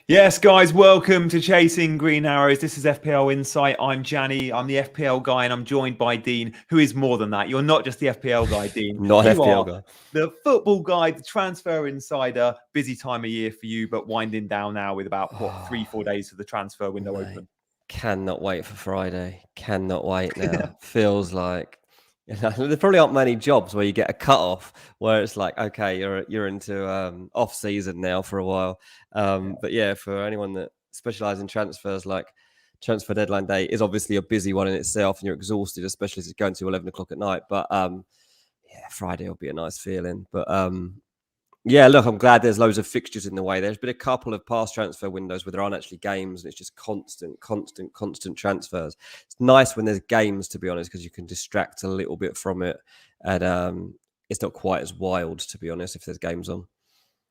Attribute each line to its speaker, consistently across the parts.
Speaker 1: Yes, guys, welcome to Chasing Green Arrows. This is FPL Insight. I'm Gianni. I'm the FPL guy, and I'm joined by Dean, who is more than that. You're not just the FPL guy, Dean.
Speaker 2: Not an
Speaker 1: You
Speaker 2: FPL
Speaker 1: are
Speaker 2: guy.
Speaker 1: the football guy, the transfer insider. Busy time of year for you, but winding down now with about, 3-4 days of the transfer window open.
Speaker 2: Cannot wait for Friday. Cannot wait now. Feels like there probably aren't many jobs where you get a cut-off where it's like, okay, you're into off season now for a while. But yeah, for anyone that specialises in transfers, like transfer deadline day is obviously a busy one in itself, and you're exhausted, especially as it's going to 11 o'clock at night. But yeah, Friday will be a nice feeling. But yeah, look, I'm glad there's loads of fixtures in the way. There's been a couple of past transfer windows where there aren't actually games, and it's just constant transfers. It's nice when there's games, to be honest, because you can distract a little bit from it, and it's not quite as wild, to be honest, if there's games on.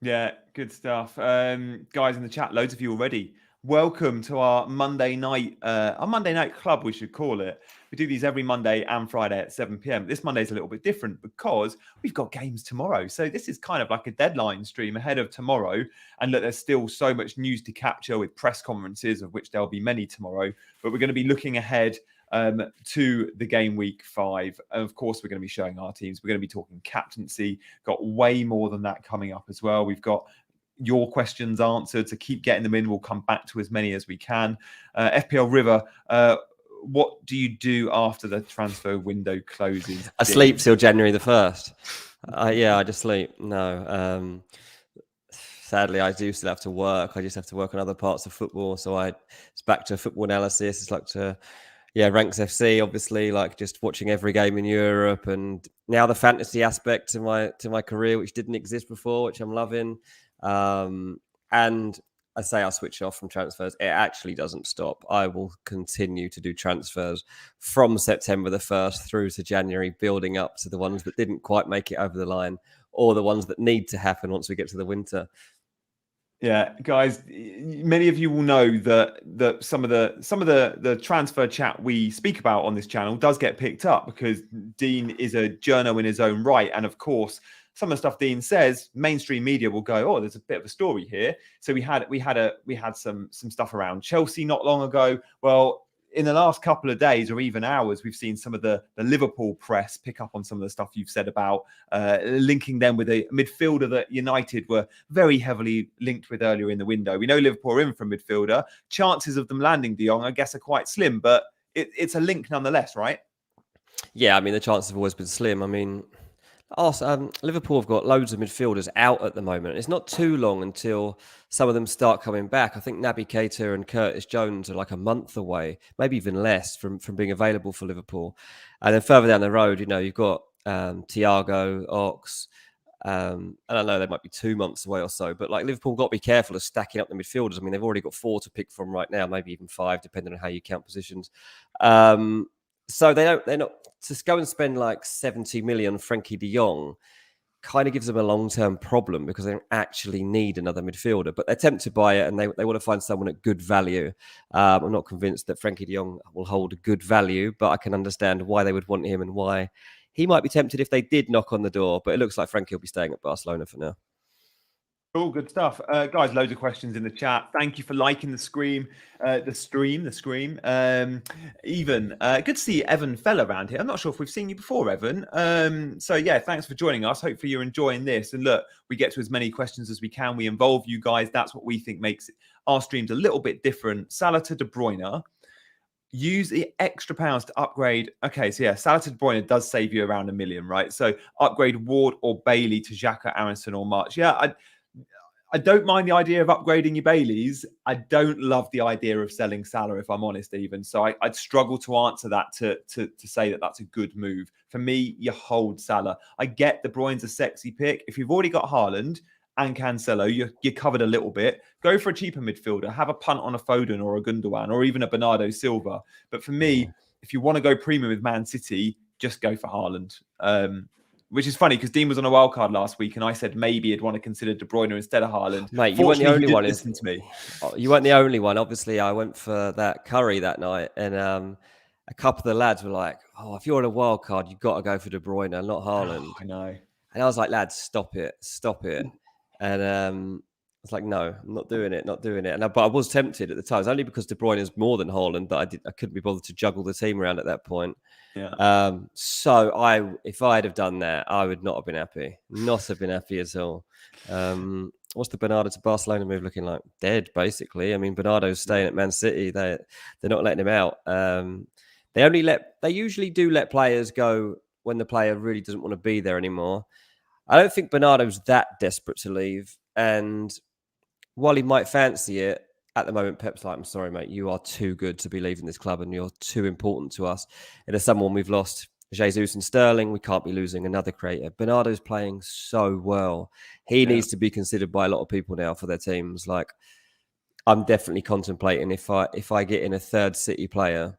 Speaker 1: Yeah, good stuff. Guys in the chat, loads of you already. Welcome to our Monday night club, we should call it. We do these every Monday and Friday at 7 p.m. This Monday's a little bit different because we've got games tomorrow. So this is kind of like a deadline stream ahead of tomorrow. And look, there's still so much news to capture with press conferences, of which there'll be many tomorrow. But we're going to be looking ahead to the Gameweek 5. And of course, we're going to be showing our teams. We're going to be talking captaincy. Got way more than that coming up as well. We've got your questions answered, so keep getting them in. We'll come back to as many as we can. FPL River, what do you do after the transfer window closes?
Speaker 2: I sleep till January the 1st. Yeah, I just sleep. No. Sadly, I do still have to work. I just have to work on other parts of football. So it's back to football analysis. It's like Ranks FC, obviously, like just watching every game in Europe, and now the fantasy aspect to my career, which didn't exist before, which I'm loving. And I say I'll switch off from transfers. It actually doesn't stop. I will continue to do transfers from September the 1st through to January, building up to the ones that didn't quite make it over the line, or the ones that need to happen once we get to the winter.
Speaker 1: Yeah, guys, many of you will know that some of the transfer chat we speak about on this channel does get picked up because Dean is a journo in his own right, and of course, some of the stuff Dean says, mainstream media will go, "Oh, there's a bit of a story here." So we had some stuff around Chelsea not long ago. Well, in the last couple of days or even hours, we've seen some of the Liverpool press pick up on some of the stuff you've said about linking them with a midfielder that United were very heavily linked with earlier in the window. We know Liverpool are in for a midfielder. Chances of them landing De Jong, I guess, are quite slim, but it's a link nonetheless, right?
Speaker 2: Yeah, I mean, the chances have always been slim. I mean, Liverpool have got loads of midfielders out at the moment. It's not too long until some of them start coming back. I think Naby Keita and Curtis Jones are like a month away, maybe even less from being available for Liverpool. And then further down the road, you've got Thiago, Ox. And I know they might be 2 months away or so, but like Liverpool got to be careful of stacking up the midfielders. I mean, they've already got 4 to pick from right now, maybe even 5, depending on how you count positions. So they're not to go and spend like 70 million on Frankie de Jong kind of gives them a long-term problem because they don't actually need another midfielder, but they're tempted by it and they want to find someone at good value. I'm not convinced that Frankie de Jong will hold a good value, but I can understand why they would want him and why he might be tempted if they did knock on the door, but it looks like Frankie will be staying at Barcelona for now.
Speaker 1: Cool, good stuff. Guys, loads of questions in the chat. Thank you for liking the stream. Even, good to see Evan Fell around here. I'm not sure if we've seen you before, Evan. So yeah, thanks for joining us. Hopefully you're enjoying this. And look, we get to as many questions as we can. We involve you guys. That's what we think makes our streams a little bit different. Salah to De Bruyne. Use the extra pounds to upgrade. Okay, so yeah, Salah to De Bruyne does save you around $1 million, right? So upgrade Ward or Bailey to Xhaka, Aaronson or March. Yeah, I don't mind the idea of upgrading your Baileys. I don't love the idea of selling Salah, if I'm honest, even. So I'd struggle to answer that to say that that's a good move. For me, you hold Salah. I get De Bruyne's a sexy pick. If you've already got Haaland and Cancelo, you're covered a little bit. Go for a cheaper midfielder. Have a punt on a Foden or a Gundogan or even a Bernardo Silva. But for me, if you want to go premium with Man City, just go for Haaland. Which is funny because Dean was on a wild card last week, and I said maybe he'd want to consider De Bruyne instead of Haaland.
Speaker 2: Mate, you weren't the only one.
Speaker 1: Listen to me.
Speaker 2: You weren't the only one. Obviously, I went for that curry that night, and a couple of the lads were like, "Oh, if you're on a wild card, you've got to go for De Bruyne, not Haaland."
Speaker 1: I know.
Speaker 2: And I was like, "Lads, stop it." And was like, no, I'm not doing it. But I was tempted at the time. It's only because De Bruyne is more than Haaland that I couldn't be bothered to juggle the team around at that point.
Speaker 1: Yeah.
Speaker 2: So if I'd have done that, I would not have been happy. Not have been happy at all. What's the Bernardo to Barcelona move looking like? Dead, basically. I mean, Bernardo's staying at Man City. They're not letting him out. They usually do let players go when the player really doesn't want to be there anymore. I don't think Bernardo's that desperate to leave. And while he might fancy it, at the moment, Pep's like, I'm sorry, mate, you are too good to be leaving this club and you're too important to us. It is someone we've lost, Jesus and Sterling. We can't be losing another creator. Bernardo's playing so well. He needs to be considered by a lot of people now for their teams. Like, I'm definitely contemplating if I get in a third City player,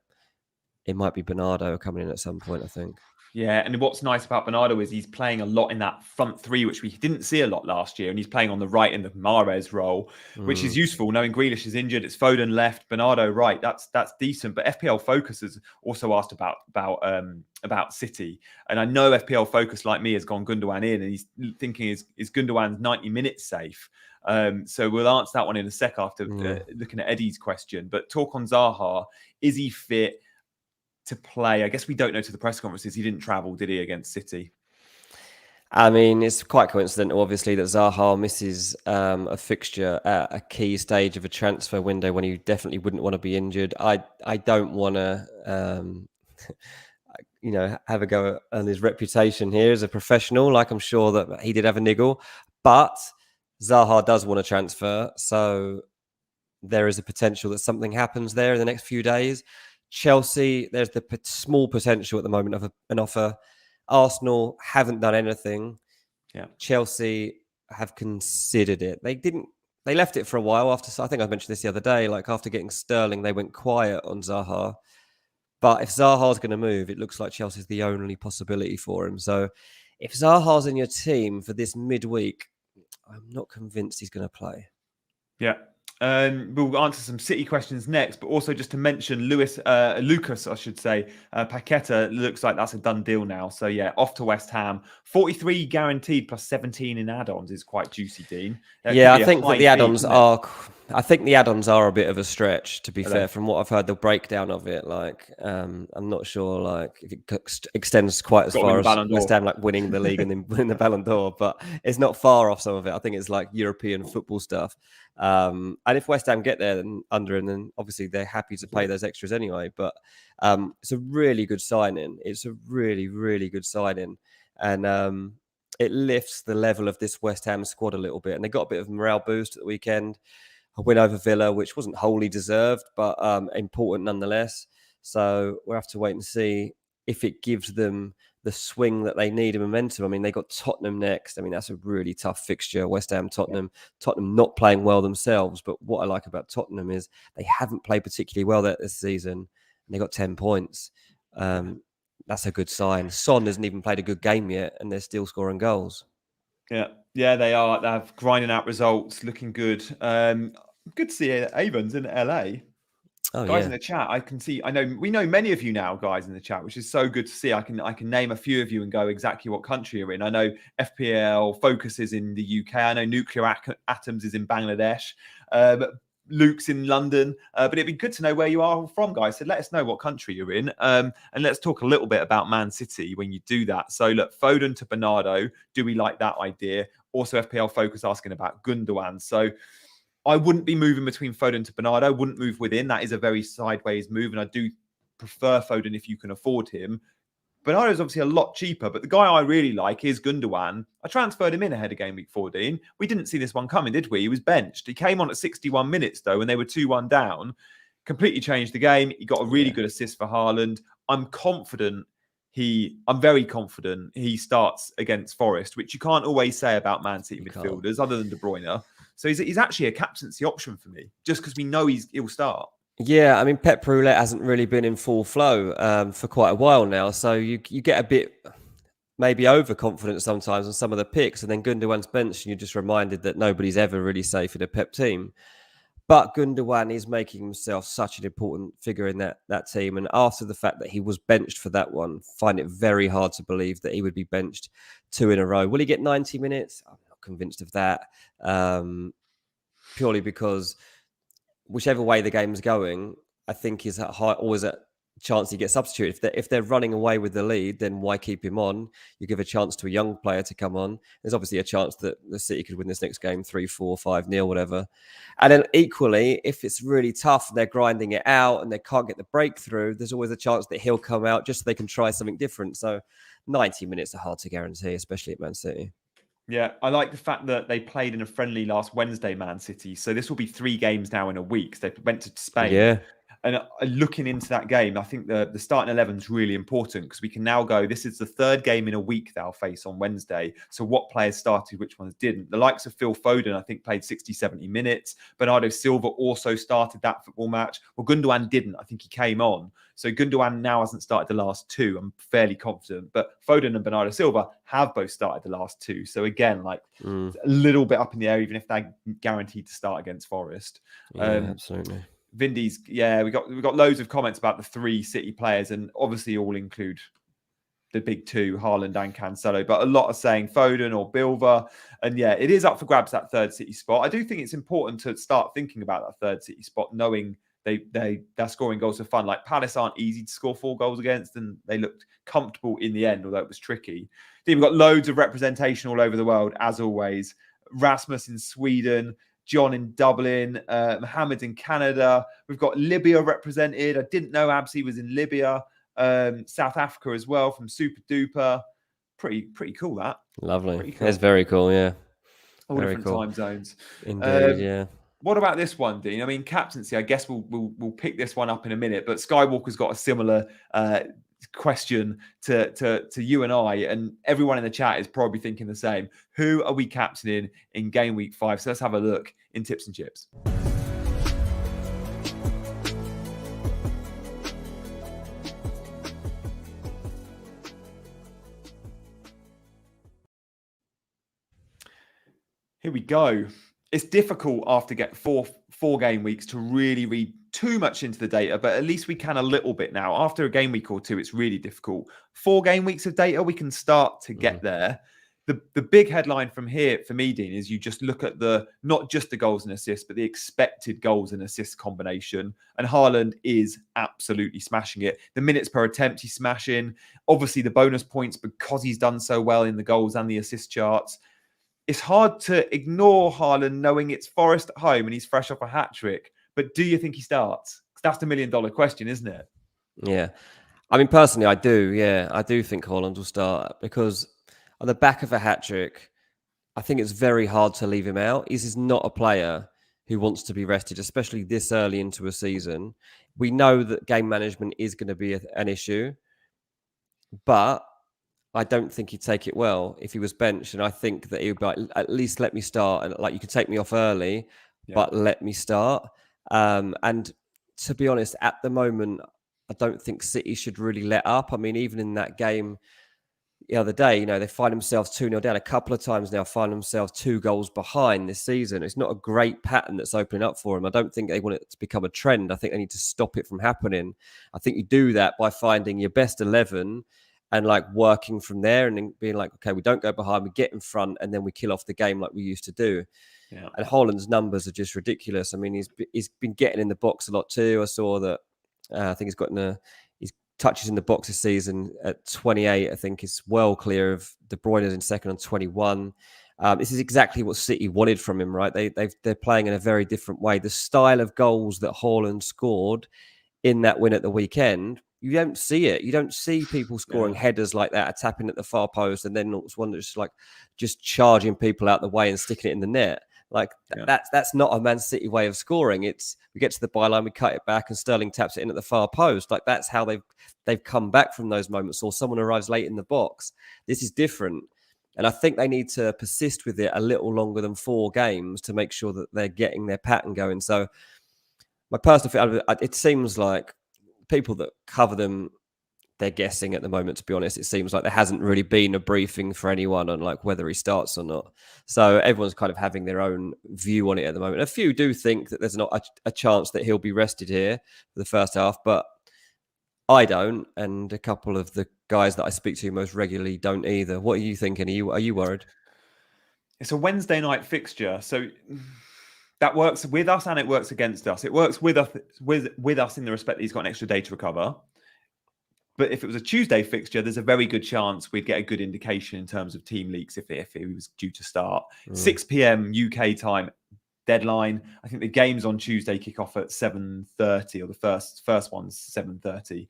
Speaker 2: it might be Bernardo coming in at some point, I think.
Speaker 1: Yeah, and what's nice about Bernardo is he's playing a lot in that front three, which we didn't see a lot last year, and he's playing on the right in the Mahrez role, which is useful. Knowing Grealish is injured, it's Foden left, Bernardo right. That's decent. But FPL Focus has also asked about City, and I know FPL Focus, like me, has gone Gundogan in, and he's thinking is Gundogan's 90 minutes safe? So we'll answer that one in a sec after looking at Eddie's question. But talk on Zaha, is he fit to play? I guess we don't know to the press conferences. He didn't travel, did he, against City?
Speaker 2: I mean, it's quite coincidental, obviously, that Zaha misses a fixture at a key stage of a transfer window when he definitely wouldn't want to be injured. I don't want to, have a go on his reputation here as a professional. Like, I'm sure that he did have a niggle, but Zaha does want to transfer, so there is a potential that something happens there in the next few days. Chelsea, there's the small potential at the moment of an offer. Arsenal haven't done anything.
Speaker 1: Yeah.
Speaker 2: Chelsea have considered it. They left it for a while after, I think I mentioned this the other day, like after getting Sterling, they went quiet on Zaha. But if Zaha's going to move, it looks like Chelsea's the only possibility for him. So if Zaha's in your team for this midweek, I'm not convinced he's going to play.
Speaker 1: Yeah. We'll answer some City questions next, but also just to mention Lucas, I should say, Paqueta looks like that's a done deal now. So yeah, off to West Ham. 43 guaranteed plus 17 in add-ons is quite juicy, Dean.
Speaker 2: Yeah, I think that the add-ons are. I think the add-ons are a bit of a stretch, to be fair. From what I've heard, the breakdown of it, like, I'm not sure, like, if it extends quite as far as West Ham, like winning the league and then winning the Ballon d'Or, but it's not far off some of it. I think it's like European football stuff. And if West Ham get there and then obviously they're happy to pay those extras anyway. But it's a really good signing. It's a really, really good signing, and it lifts the level of this West Ham squad a little bit. And they got a bit of morale boost at the weekend. A win over Villa, which wasn't wholly deserved, but important nonetheless. So we'll have to wait and see if it gives them the swing that they need and momentum. I mean, they got Tottenham next. I mean, that's a really tough fixture. West Ham, Tottenham. Tottenham not playing well themselves, but what I like about Tottenham is they haven't played particularly well this season, and they got 10 points. That's a good sign. Son hasn't even played a good game yet, and they're still scoring goals.
Speaker 1: Yeah, they are. They're grinding out results, looking good. Good to see Avons in LA. Guys in the chat, I can see. I know we know many of you now, guys in the chat, which is so good to see. I can name a few of you and go exactly what country you're in. I know FPL Focus is in the UK. I know Nuclear Atoms is in Bangladesh. Luke's in London, but it'd be good to know where you are from, guys. So let us know what country you're in, and let's talk a little bit about Man City when you do that. So look, Foden to Bernardo, do we like that idea? Also, FPL Focus asking about Gundogan. So I wouldn't be moving between Foden to Bernardo. I wouldn't move within. That is a very sideways move, and I do prefer Foden if you can afford him. Bernardo is obviously a lot cheaper, but the guy I really like is Gundogan. I transferred him in ahead of game week 14. We didn't see this one coming, did we? He was benched. He came on at 61 minutes, though, when they were 2-1 down. Completely changed the game. He got a really good assist for Haaland. I'm very confident he starts against Forest, which you can't always say about Man City midfielders other than De Bruyne. So he's actually a captaincy option for me, just because we know he'll start.
Speaker 2: Yeah, I mean, Pep Roulette hasn't really been in full flow for quite a while now. So you get a bit maybe overconfident sometimes on some of the picks. And then Gundogan's bench, and you're just reminded that nobody's ever really safe in a Pep team. But Gundogan is making himself such an important figure in that team. And after the fact that he was benched for that one, find it very hard to believe that he would be benched 2 in a row. Will he get 90 minutes? I'm not convinced of that. purely because whichever way the game's going, I think is always a chance he gets substituted. If they're running away with the lead, then why keep him on? You give a chance to a young player to come on. There's obviously a chance that the City could win this next game 3-4, 5-0, whatever. And then equally, if it's really tough and they're grinding it out and they can't get the breakthrough, there's always a chance that he'll come out just so they can try something different. So 90 minutes are hard to guarantee, especially at Man City.
Speaker 1: Yeah, I like the fact that they played in a friendly last Wednesday, Man City. So this will be 3 games now in a week. So they went to Spain.
Speaker 2: Yeah.
Speaker 1: And looking into that game, I think the starting 11 is really important because we can now go, this is the 3rd game in a week they'll face on Wednesday. So what players started, which ones didn't? The likes of Phil Foden, I think, played 60, 70 minutes. Bernardo Silva also started that football match. Well, Gundogan didn't. I think he came on. So Gundogan now hasn't started the last 2. I'm fairly confident. But Foden and Bernardo Silva have both started the last 2. So again, like a little bit up in the air, even if they're guaranteed to start against Forest.
Speaker 2: Yeah, absolutely.
Speaker 1: Vindy's, yeah, we got loads of comments about the 3 City players, and obviously all include the big 2, Haaland and Cancelo, but a lot are saying Foden or Bilva, and yeah, it is up for grabs, that 3rd City spot. I do think it's important to start thinking about that 3rd City spot, knowing they're scoring goals for fun. Like Palace aren't easy to score 4 goals against, and they looked comfortable in the end, although it was tricky. Then we've got loads of representation all over the world, as always. Rasmus in Sweden, John in Dublin, Mohammed in Canada. We've got Libya represented. I didn't know Absi was in Libya. South Africa as well from Super Duper. Pretty cool, that.
Speaker 2: Lovely.
Speaker 1: Pretty cool.
Speaker 2: It's very cool, yeah.
Speaker 1: All
Speaker 2: very
Speaker 1: different
Speaker 2: cool.
Speaker 1: time zones.
Speaker 2: Indeed, yeah.
Speaker 1: What about this one, Dean? I mean, captaincy, I guess we'll pick this one up in a minute, but Skywalker's got a similar question to you and I, and everyone in the chat is probably thinking the same. Who are we captaining in game week 5? So let's have a look in tips and chips. Here we go. It's difficult after get four game weeks to really read too much into the data, but at least we can a little bit now. After a game week or 2, it's really difficult. 4 game weeks of data, we can start to get there. The big headline from here for me, Dean, is you just look at not just the goals and assists, but the expected goals and assists combination. And Haaland is absolutely smashing it. The minutes per attempt, he's smashing. Obviously, the bonus points because he's done so well in the goals and the assist charts. It's hard to ignore Haaland knowing it's Forest at home and he's fresh off a hat-trick. But do you think he starts? That's the $1 million question, isn't it?
Speaker 2: Yeah. I mean, personally, I do. Yeah, I do think Haaland will start because on the back of a hat-trick, I think it's very hard to leave him out. He's not a player who wants to be rested, especially this early into a season. We know that game management is going to be an issue, but I don't think he'd take it well if he was benched. And I think that he would be like, at least let me start. And like, you could take me off early, but let me start. And to be honest, at the moment, I don't think City should really let up. I mean, even in that game the other day, they find themselves 2-0 down. A couple of times now, find themselves 2 goals behind this season. It's not a great pattern that's opening up for them. I don't think they want it to become a trend. I think they need to stop it from happening. I think you do that by finding your best 11 and like working from there and then being like, okay, we don't go behind, we get in front, and then we kill off the game like we used to do. Yeah. And Haaland's numbers are just ridiculous. I mean, he's been getting in the box a lot too. I saw that. I think he's touches in the box this season at 28. I think is well clear of De Bruyne in second on 21. This is exactly what City wanted from him, right? They're playing in a very different way. The style of goals that Haaland scored in that win at the weekend, you don't see it. You don't see people scoring headers like that, tapping at the far post, and then one that's just charging people out the way and sticking it in the net. That's not a Man City way of scoring. It's we get to the byline, we cut it back, and Sterling taps it in at the far post. Like that's how they've come back from those moments, or someone arrives late in the box. This is different, and I think they need to persist with it a little longer than 4 games to make sure that they're getting their pattern going. So, my personal feeling, it seems like people that cover them, they're guessing at the moment, to be honest. It seems like there hasn't really been a briefing for anyone on like whether he starts or not. So everyone's kind of having their own view on it at the moment. A few do think that there's not a chance that he'll be rested here for the first half, but I don't. And a couple of the guys that I speak to most regularly don't either. What are you thinking? Are you worried?
Speaker 1: It's a Wednesday night fixture. So That works with us and it works against us. It works with us in the respect that he's got an extra day to recover. But if it was a Tuesday fixture, there's a very good chance we'd get a good indication in terms of team leaks if he was due to start. 6 p.m. UK time deadline. I think the games on Tuesday kick off at 7:30, or the first one's 7:30.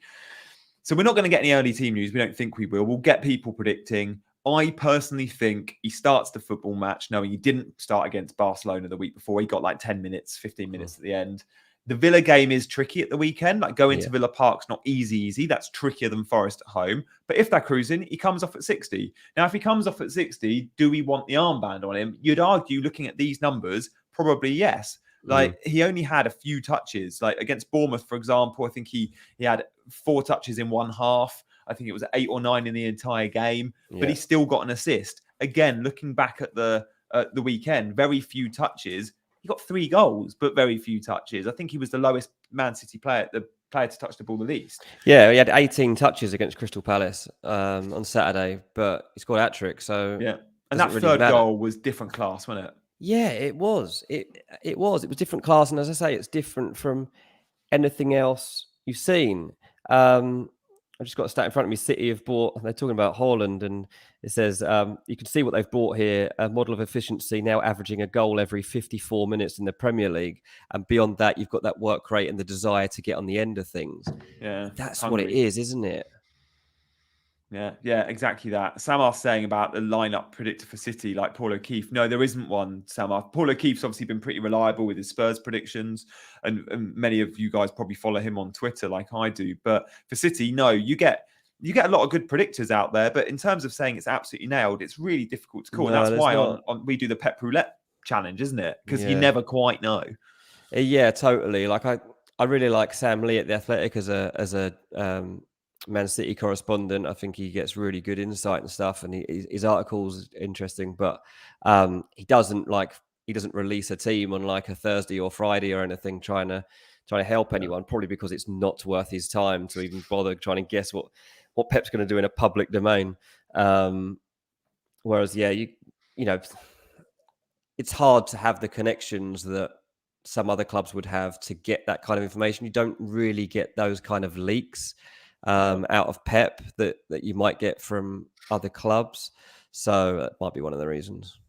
Speaker 1: So we're not going to get any early team news. We don't think we will. We'll get people predicting. I personally think he starts the football match knowing he didn't start against Barcelona the week before. He got like 10 minutes, 15 minutes at the end. The Villa game is tricky at the weekend. Like going to Villa Park's not easy. That's trickier than Forest at home. But if they're cruising, he comes off at 60. Now, if he comes off at 60, do we want the armband on him? You'd argue, looking at these numbers, probably yes. Like he only had a few touches. Like against Bournemouth, for example, I think he had 4 touches in one half. I think it was 8 or 9 in the entire game. But he still got an assist. Again, looking back at the weekend, very few touches. He got 3 goals, but very few touches. I think he was the lowest Man City player to touch the ball the least.
Speaker 2: Yeah, he had 18 touches against Crystal Palace on Saturday, but he scored a hat-trick. So
Speaker 1: yeah, and that really third goal was different class, wasn't it?
Speaker 2: Yeah, it was. It was different class, and as I say, it's different from anything else you've seen. I've just got a stat in front of me. City have bought, they're talking about Haaland, and it says, you can see what they've bought here, a model of efficiency now averaging a goal every 54 minutes in the Premier League. And beyond that, you've got that work rate and the desire to get on the end of things.
Speaker 1: Yeah,
Speaker 2: that's what it is, isn't it?
Speaker 1: Yeah, exactly that. Samar's saying about the lineup predictor for City, like Paul O'Keefe. No, there isn't one, Samar. Paul O'Keefe's obviously been pretty reliable with his Spurs predictions, and many of you guys probably follow him on Twitter like I do. But for City, no, you get a lot of good predictors out there, but in terms of saying it's absolutely nailed, it's really difficult to call. No, and that's why on we do the Pep Roulette challenge, isn't it? Because you never quite know.
Speaker 2: Yeah, totally. Like I really like Sam Lee at The Athletic as a Man City correspondent. I think he gets really good insight and stuff, and his article's interesting. But he doesn't release a team on like a Thursday or Friday or anything, trying to help anyone. Probably because it's not worth his time to even bother trying to guess what Pep's going to do in a public domain. Whereas, you know, it's hard to have the connections that some other clubs would have to get that kind of information. You don't really get those kind of leaks out of Pep that you might get from other clubs. So that might be one of the reasons.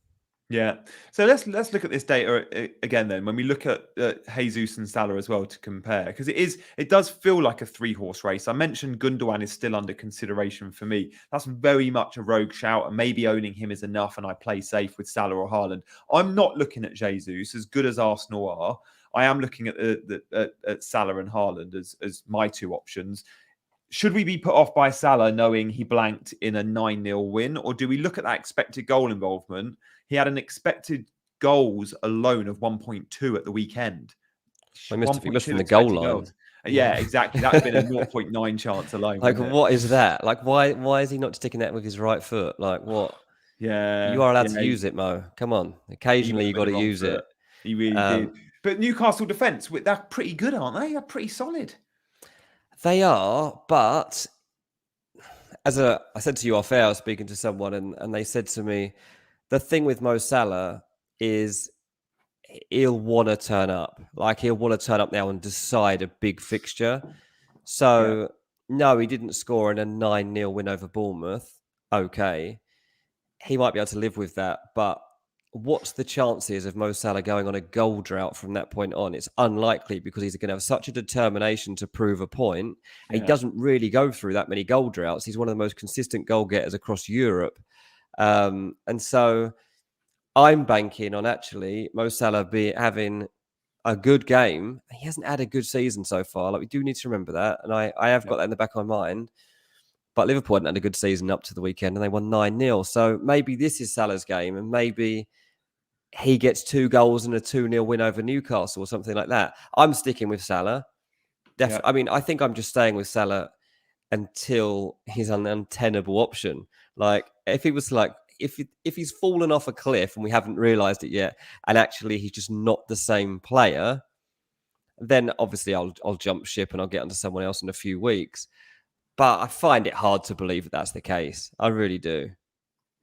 Speaker 1: Yeah. So let's look at this data again then, when we look at Jesus and Salah as well to compare, because it does feel like a 3-horse race. I mentioned Gundogan is still under consideration for me. That's very much a rogue shout, and maybe owning him is enough and I play safe with Salah or Haaland. I'm not looking at Jesus, as good as Arsenal are. I am looking at Salah and Haaland as my 2 options. Should we be put off by Salah knowing he blanked in a 9-0 win? Or do we look at that expected goal involvement? He had an expected goals alone of 1.2 at the weekend.
Speaker 2: He must have been the goal line.
Speaker 1: Goals. Yeah, exactly. That would have been a 0.9 chance alone.
Speaker 2: Like, what is that? Like, why is he not sticking that with his right foot? Like, what?
Speaker 1: Yeah.
Speaker 2: You are allowed to use it, Mo. Come on. Occasionally, you got to use it.
Speaker 1: He really did. But Newcastle defence, they're pretty good, aren't they? They're pretty solid.
Speaker 2: They are, but I said to you off air, I was speaking to someone, and they said to me, the thing with Mo Salah is he'll want to turn up. Like, he'll want to turn up now and decide a big fixture. So, no, he didn't score in a 9-0 win over Bournemouth. Okay. He might be able to live with that, but what's the chances of Mo Salah going on a goal drought from that point on? It's unlikely, because he's going to have such a determination to prove a point. And he doesn't really go through that many goal droughts. He's one of the most consistent goal getters across Europe. And so I'm banking on actually Mo Salah having a good game. He hasn't had a good season so far. Like, we do need to remember that. And I have got that in the back of my mind. But Liverpool hadn't had a good season up to the weekend, and they won 9-0. So maybe this is Salah's game, and maybe he gets 2 goals and a 2-0 win over Newcastle or something like that. I'm sticking with Salah. Definitely. I mean, I think I'm just staying with Salah until he's an untenable option. Like, if he was like, if he's fallen off a cliff and we haven't realised it yet, and actually he's just not the same player, then obviously I'll jump ship and I'll get onto someone else in a few weeks. But I find it hard to believe that that's the case. I really do.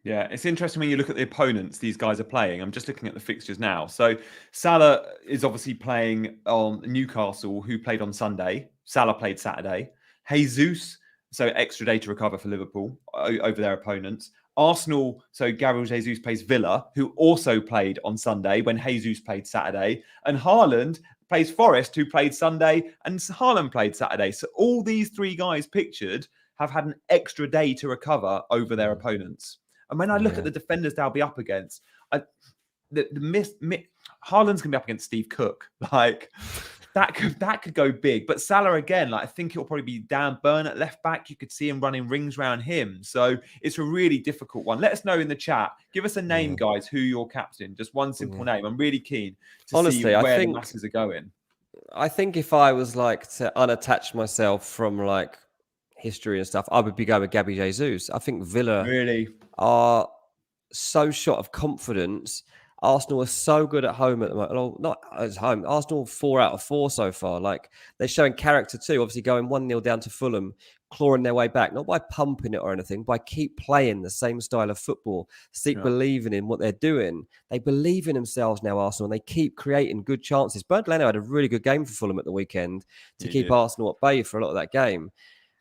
Speaker 1: Yeah, it's interesting when you look at the opponents these guys are playing. I'm just looking at the fixtures now. So Salah is obviously playing on Newcastle, who played on Sunday. Salah played Saturday. Jesus, so extra day to recover for Liverpool over their opponents. Arsenal, so Gabriel Jesus plays Villa, who also played on Sunday when Jesus played Saturday. And Haaland plays Forest, who played Sunday, and Haaland played Saturday. So all these three guys pictured have had an extra day to recover over their opponents. And when I look at the defenders they'll be up against, Haaland's gonna be up against Steve Cook. Like that could go big. But Salah again, like I think it'll probably be Dan Burn at left back. You could see him running rings around him. So it's a really difficult one. Let us know in the chat. Give us a name, guys, who you're captain. Just one simple name. I'm really keen to
Speaker 2: Honestly,
Speaker 1: see where the masses are going.
Speaker 2: I think if I was like to unattach myself from like history and stuff, I would be going with Gabriel Jesus. I think Villa
Speaker 1: Really
Speaker 2: are so short of confidence. Arsenal are so good at home at the moment. Well, not at home. Arsenal 4 out of 4 so far. Like they're showing character too. Obviously going 1-0 down to Fulham, clawing their way back, not by pumping it or anything, by keep playing the same style of football, keep believing in what they're doing. They believe in themselves now, Arsenal, and they keep creating good chances. Bernd Leno had a really good game for Fulham at the weekend to keep Arsenal at bay for a lot of that game.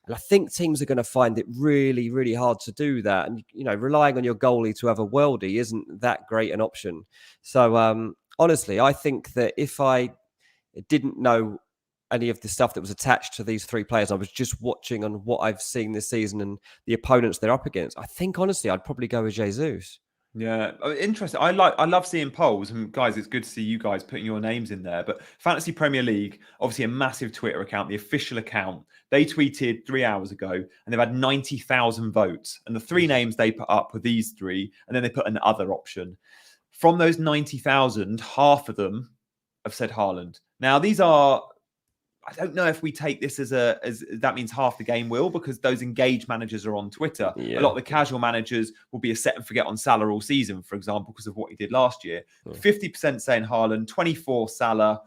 Speaker 2: And I think teams are going to find it really, really hard to do that. And, you know, relying on your goalie to have a worldie isn't that great an option. So, honestly, I think that if I didn't know any of the stuff that was attached to these three players, I was just watching on what I've seen this season and the opponents they're up against, I think, honestly, I'd probably go with Jesus.
Speaker 1: Yeah, interesting. I love seeing polls, and guys, it's good to see you guys putting your names in there. But Fantasy Premier League, obviously a massive Twitter account, the official account. They tweeted 3 hours ago, and they've had 90,000 votes. And the three names they put up were these three, and then they put an other option. From those 90,000, half of them have said Haaland. Now these are. I don't know if we take this as that means half the game will, because those engaged managers are on Twitter. A lot of the casual managers will be a set and forget on Salah all season, for example, because of what he did last year. 50% saying Haaland, 24 Salah,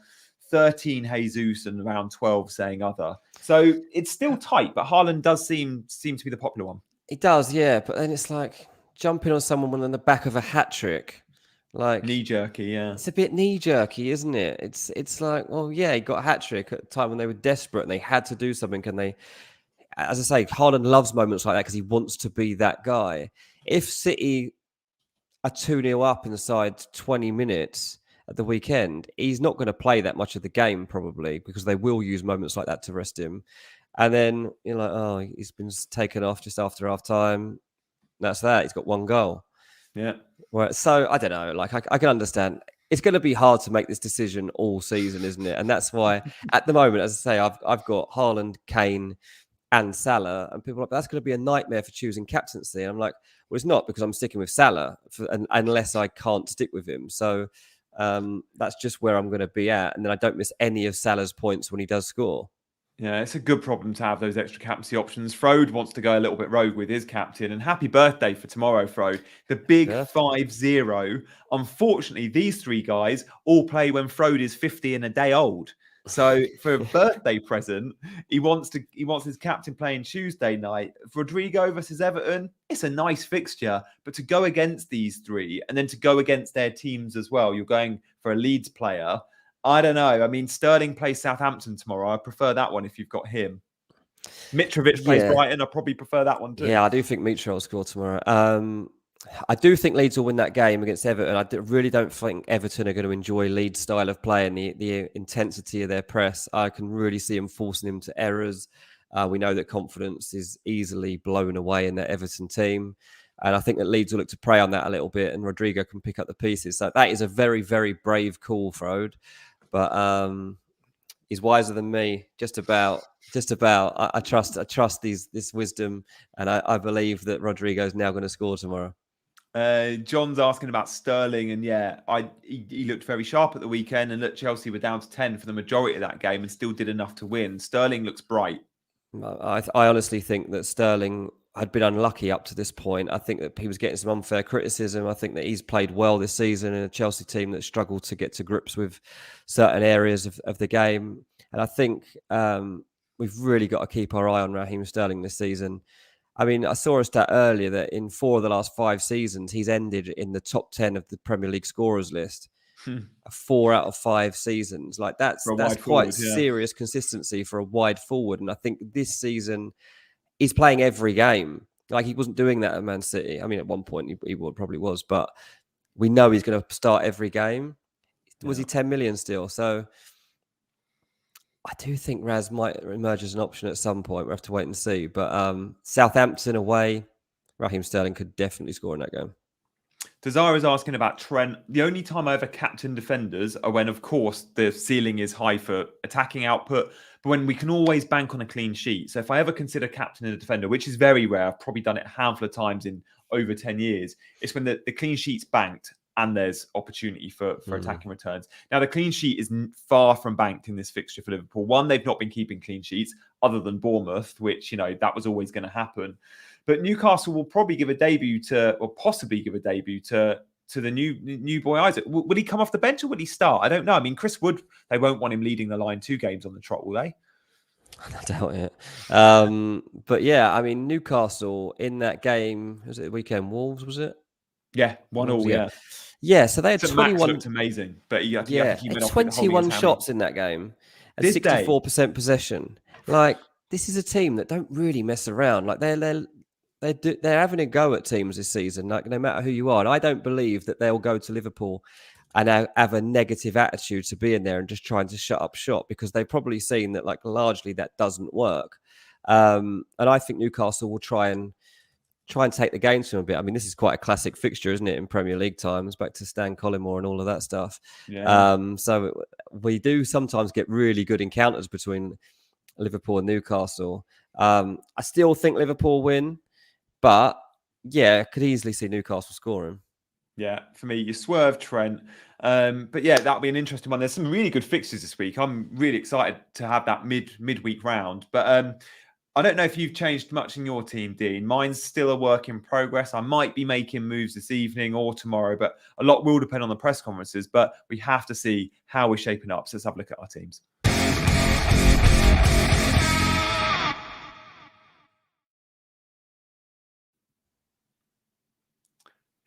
Speaker 1: 13 Jesus, and around 12 saying other. So it's still tight, but Haaland does seem to be the popular one.
Speaker 2: It does, yeah. But then it's like jumping on someone on the back of a hat trick. Like
Speaker 1: knee jerky, yeah.
Speaker 2: It's a bit knee jerky, isn't it? It's like, well, yeah, he got a hat trick at a time when they were desperate and they had to do something. And they, as I say, Haaland loves moments like that because he wants to be that guy. If City are 2-0 up inside 20 minutes at the weekend, he's not going to play that much of the game probably because they will use moments like that to rest him. And then you're like, oh, he's been taken off just after half time. That's that. He's got one goal.
Speaker 1: Yeah.
Speaker 2: Well, so I don't know. Like I can understand. It's going to be hard to make this decision all season, isn't it? And that's why, at the moment, as I say, I've got Haaland, Kane, and Salah, and people are like, that's going to be a nightmare for choosing captaincy. And I'm like, well, it's not, because I'm sticking with Salah unless I can't stick with him. So that's just where I'm going to be at, and then I don't miss any of Salah's points when he does score.
Speaker 1: Yeah, it's a good problem to have, those extra captaincy options. Frode wants to go a little bit rogue with his captain. And happy birthday for tomorrow, Frode. The big 5-0. Unfortunately, these three guys all play when Frode is 50 and a day old. So for a birthday present, he wants his captain playing Tuesday night. Rodrigo versus Everton, it's a nice fixture. But to go against these three and then to go against their teams as well, you're going for a Leeds player. I don't know. I mean, Sterling plays Southampton tomorrow. I prefer that one if you've got him. Mitrovic plays Brighton. I probably prefer that one too.
Speaker 2: Yeah, I do think Mitrovic will score tomorrow. I do think Leeds will win that game against Everton. I really don't think Everton are going to enjoy Leeds' style of play and the intensity of their press. I can really see them forcing him to errors. We know that confidence is easily blown away in that Everton team. And I think that Leeds will look to prey on that a little bit, and Rodrigo can pick up the pieces. So that is a very, very brave call, Frode. But he's wiser than me, just about. I trust this wisdom, and I believe that Rodrigo is now going to score tomorrow.
Speaker 1: John's asking about Sterling, and he looked very sharp at the weekend, and look, Chelsea were down to 10 for the majority of that game and still did enough to win. Sterling looks bright.
Speaker 2: I honestly think that Sterling had been unlucky up to this point. I think that he was getting some unfair criticism. I think that he's played well this season in a Chelsea team that struggled to get to grips with certain areas of the game. And I think we've really got to keep our eye on Raheem Sterling this season. I mean, I saw a stat earlier that in 4 of the last 5 seasons, he's ended in the top 10 of the Premier League scorers list. 4 out of 5 seasons. Like
Speaker 1: For a
Speaker 2: that's
Speaker 1: wide
Speaker 2: quite
Speaker 1: forward, yeah.
Speaker 2: serious consistency for a wide forward. And I think this season he's playing every game. Like he wasn't doing that at Man City. I mean, at one point he probably was, but we know he's going to start every game. Was he 10 million still? So I do think Raz might emerge as an option at some point. We'll have to wait and see. But Southampton away, Raheem Sterling could definitely score in that game.
Speaker 1: Desire is asking about Trent. The only time I ever captain defenders are when, of course, the ceiling is high for attacking output, but when we can always bank on a clean sheet. So if I ever consider captaining a defender, which is very rare, I've probably done it a handful of times in over 10 years, it's when the clean sheet's banked and there's opportunity for attacking returns. Now, the clean sheet is far from banked in this fixture for Liverpool. One, they've not been keeping clean sheets other than Bournemouth, which, that was always going to happen. But Newcastle will probably give a debut to, or possibly give a debut to the new boy Isaac. Will he come off the bench or will he start? I don't know. I mean, Chris Wood, they won't want him leading the line 2 games on the trot, will they?
Speaker 2: I doubt it. But yeah, I mean, Newcastle in that game, was it the weekend? Wolves, was it?
Speaker 1: Yeah, 1-1, yeah.
Speaker 2: Yeah, so they had
Speaker 1: so
Speaker 2: 21.
Speaker 1: Max looked amazing, but I think he went off
Speaker 2: 21 shots in that game at 64% possession. Like, this is a team that don't really mess around. Like, they're having a go at teams this season, like no matter who you are. And I don't believe that they'll go to Liverpool and have a negative attitude to being there and just trying to shut up shop, because they've probably seen that, like, largely that doesn't work. And I think Newcastle will try and take the game to them a bit. I mean, this is quite a classic fixture, isn't it, in Premier League times, back to Stan Collymore and all of that stuff.
Speaker 1: Yeah.
Speaker 2: So we do sometimes get really good encounters between Liverpool and Newcastle. I still think Liverpool win, but yeah, could easily see Newcastle scoring.
Speaker 1: Yeah, for me, you swerve Trent. But yeah, that'll be an interesting one. There's some really good fixtures this week. I'm really excited to have that midweek round. But I don't know if you've changed much in your team, Dean. Mine's still a work in progress. I might be making moves this evening or tomorrow, but a lot will depend on the press conferences. But we have to see how we're shaping up. So let's have a look at our teams.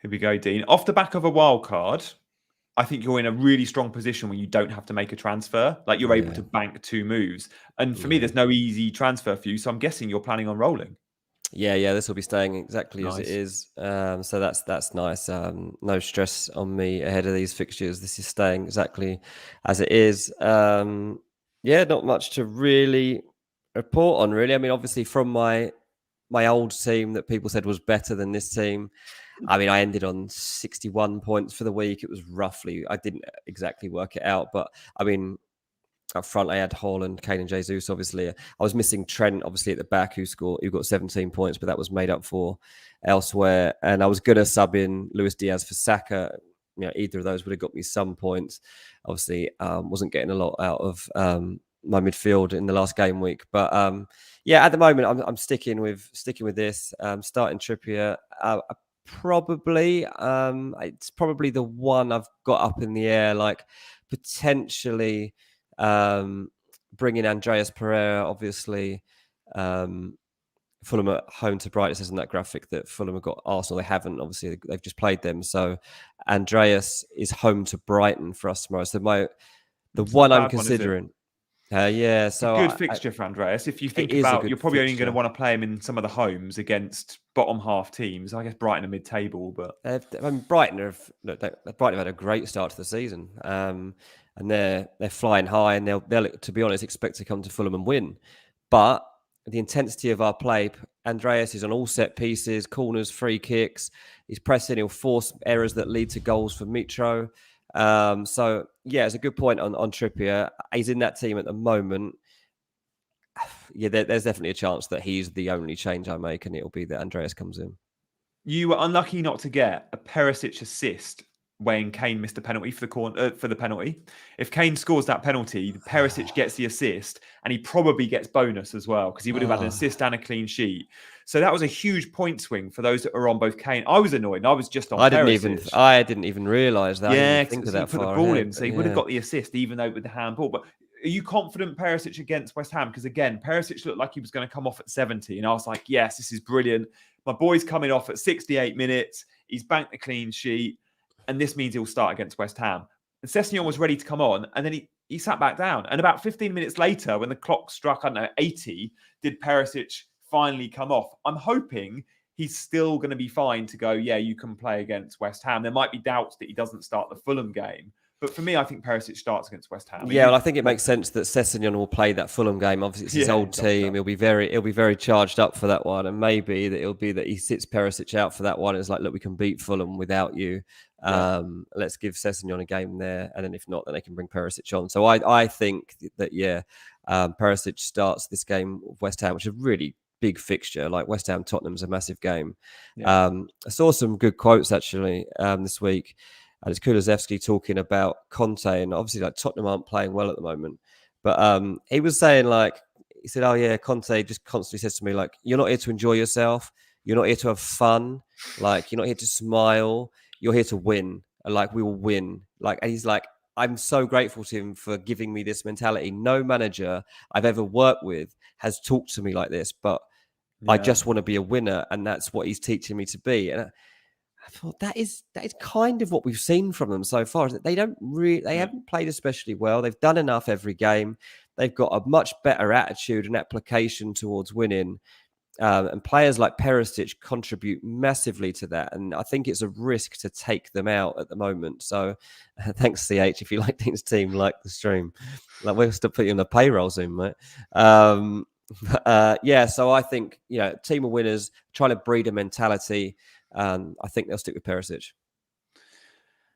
Speaker 1: Here we go, Dean. Off the back of a wild card, I think you're in a really strong position when you don't have to make a transfer. Like, you're able to bank 2 moves. And for me, there's no easy transfer for you. So I'm guessing you're planning on rolling.
Speaker 2: Yeah, this will be staying exactly as it is. So that's nice. No stress on me ahead of these fixtures. This is staying exactly as it is. Not much to really report on, really. I mean, obviously from my old team that people said was better than this team, I mean, I ended on 61 points for the week. It was roughly, I didn't exactly work it out, but I mean, up front, I had Haaland, Kane and Jesus, obviously. I was missing Trent, obviously, at the back, who got 17 points, but that was made up for elsewhere. And I was going to sub in Luis Diaz for Saka. Either of those would have got me some points. Obviously, wasn't getting a lot out of my midfield in the last game week. But at the moment, I'm sticking with this. Starting Trippier. It's probably the one I've got up in the air, like potentially bringing Andreas Pereira. Obviously, Fulham at home to Brighton. It says in that graphic that Fulham have got Arsenal. They haven't. Obviously, they've just played them. So Andreas is home to Brighton for us tomorrow. So the one I'm considering. So
Speaker 1: it's a good fixture for Andreas. If you think about, you're probably only going to want to play him in some of the homes against bottom half teams. I guess Brighton are mid-table, but
Speaker 2: Brighton have had a great start to the season, and they're flying high, and they'll, to be honest, expect to come to Fulham and win. But the intensity of our play, Andreas is on all set pieces, corners, free kicks. He's pressing. He'll force errors that lead to goals for Mitro. It's a good point on Trippier. He's in that team at the moment. Yeah, there's definitely a chance that he's the only change I make, and it'll be that Andreas comes in.
Speaker 1: You were unlucky not to get a Perisic assist when Kane missed a penalty for the penalty. If Kane scores that penalty, Perisic gets the assist, and he probably gets bonus as well, because he would have had an assist and a clean sheet. So that was a huge point swing for those that are on both Kane. I was annoyed, and I was just on Perisic.
Speaker 2: I didn't even realise that.
Speaker 1: Yeah,
Speaker 2: I didn't think of that
Speaker 1: he put
Speaker 2: far
Speaker 1: the ball
Speaker 2: ahead,
Speaker 1: in, so he would have got the assist, even though with the handball. But are you confident Perisic against West Ham? Because again, Perisic looked like he was going to come off at 70, and I was like, yes, this is brilliant. My boy's coming off at 68 minutes. He's banked the clean sheet, and this means he'll start against West Ham. And Sessegnon was ready to come on, and then he sat back down. And about 15 minutes later, when the clock struck, I don't know, 80, did Perisic finally come off. I'm hoping he's still going to be fine to go, yeah, you can play against West Ham. There might be doubts that he doesn't start the Fulham game. But for me, I think Perisic starts against West Ham.
Speaker 2: Yeah, well, I think it makes sense that Sessegnon will play that Fulham game. Obviously, it's his old team. He'll be very charged up for that one, and maybe that it'll be that he sits Perisic out for that one. It's like, look, we can beat Fulham without you. Let's give Sessegnon a game there, and then if not, then they can bring Perisic on. So I think that Perisic starts this game with West Ham, which is a really big fixture. Like West Ham Tottenham's a massive game. I saw some good quotes actually this week. And it's Kulusevski talking about Conte, and obviously like Tottenham aren't playing well at the moment. But he was saying he said, oh yeah, Conte just constantly says to me, like, you're not here to enjoy yourself. You're not here to have fun. Like, you're not here to smile. You're here to win. And like, we will win. Like, and he's like, I'm so grateful to him for giving me this mentality. No manager I've ever worked with has talked to me like this, but I just want to be a winner. And that's what he's teaching me to be. And I thought that is kind of what we've seen from them so far. Is that they haven't played especially well. They've done enough every game. They've got a much better attitude and application towards winning. And players like Perisic contribute massively to that. And I think it's a risk to take them out at the moment. So thanks, CH, if you like this team, like the stream. Like we'll still put you on the payroll soon, mate. So I think, team of winners, trying to breed a mentality. I think they'll stick with Perisic.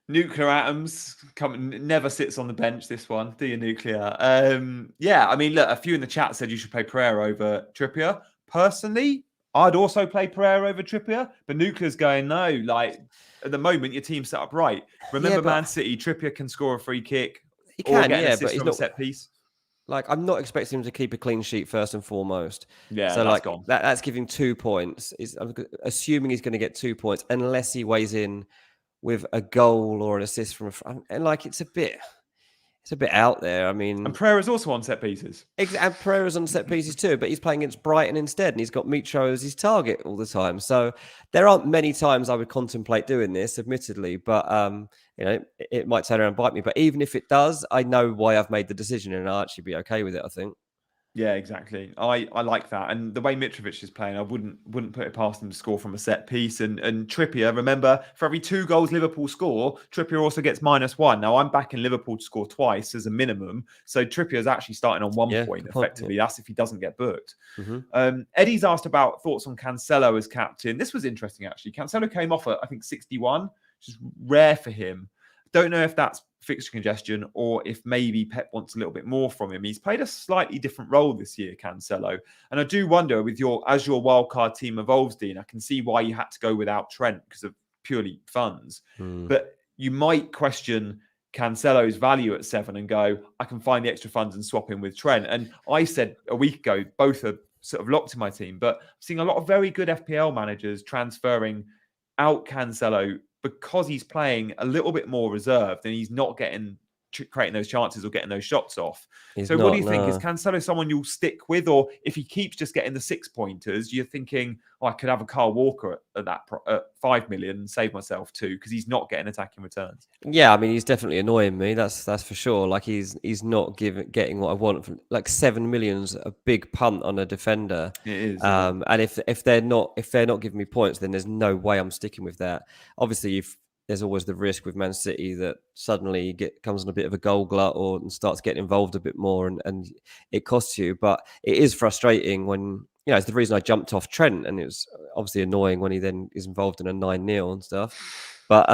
Speaker 1: Nuclear Atoms never sits on the bench. This one, do you, Nuclear? I mean, look, a few in the chat said you should play Pereira over Trippier. Personally, I'd also play Pereira over Trippier, but Nuclear's going no. Like at the moment, your team's set up right. Remember, Man City, Trippier can score a free kick.
Speaker 2: He can,
Speaker 1: but he's not a set piece.
Speaker 2: Like, I'm not expecting him to keep a clean sheet first and foremost.
Speaker 1: Yeah,
Speaker 2: so
Speaker 1: that's gone.
Speaker 2: That's giving 2 points. I'm assuming he's going to get 2 points unless he weighs in with a goal or an assist from a front. And like, it's a bit out there. I mean,
Speaker 1: and Pereira's also on set pieces.
Speaker 2: And Pereira's on set pieces too, but he's playing against Brighton instead, and he's got Mitro as his target all the time. So there aren't many times I would contemplate doing this, admittedly, but it might turn around and bite me. But even if it does, I know why I've made the decision, and I'll actually be okay with it, I think.
Speaker 1: Yeah, exactly. I like that. And the way Mitrovic is playing, I wouldn't put it past him to score from a set piece. And Trippier, remember, for every 2 goals Liverpool score, Trippier also gets -1. Now, I'm backing Liverpool to score twice as a minimum. So Trippier's actually starting on 1 point, effectively. Yeah. That's if he doesn't get booked. Mm-hmm. Eddie's asked about thoughts on Cancelo as captain. This was interesting, actually. Cancelo came off at, I think, 61, which is rare for him. Don't know if that's fixture congestion or if maybe Pep wants a little bit more from him. He's played a slightly different role this year, Cancelo. And I do wonder, as your wildcard team evolves, Dean, I can see why you had to go without Trent because of purely funds. But you might question Cancelo's value at 7 and go, I can find the extra funds and swap him with Trent. And I said a week ago, both are sort of locked in my team, but I'm seeing a lot of very good FPL managers transferring out Cancelo because he's playing a little bit more reserved and he's not creating those chances or getting those shots off. What do you think? Is Cancelo someone you'll stick with? Or if he keeps just getting the 6-pointers, you're thinking, I could have a Kyle Walker at 5 million and save myself 2 because he's not getting attacking returns. Yeah,
Speaker 2: I mean, he's definitely annoying me. That's for sure. Like he's not getting what I want. From, like 7 million's a big punt on a defender.
Speaker 1: It is.
Speaker 2: And if they're not giving me points, then there's no way I'm sticking with that. Obviously, there's always the risk with Man City that suddenly comes on a bit of a goal glut and starts getting involved a bit more and it costs you. But it is frustrating when, it's the reason I jumped off Trent, and it was obviously annoying when he then is involved in a 9-0 and stuff. But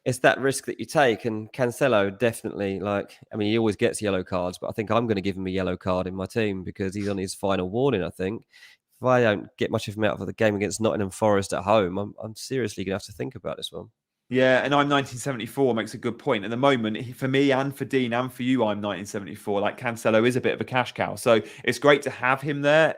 Speaker 2: it's that risk that you take. And Cancelo definitely, he always gets yellow cards, but I think I'm going to give him a yellow card in my team because he's on his final warning, I think. If I don't get much of him out for the game against Nottingham Forest at home, I'm seriously going to have to think about this one.
Speaker 1: Yeah, and I'm 1974 makes a good point. At the moment, for me and for Dean and for you, I'm 1974. Like Cancelo is a bit of a cash cow. So it's great to have him there.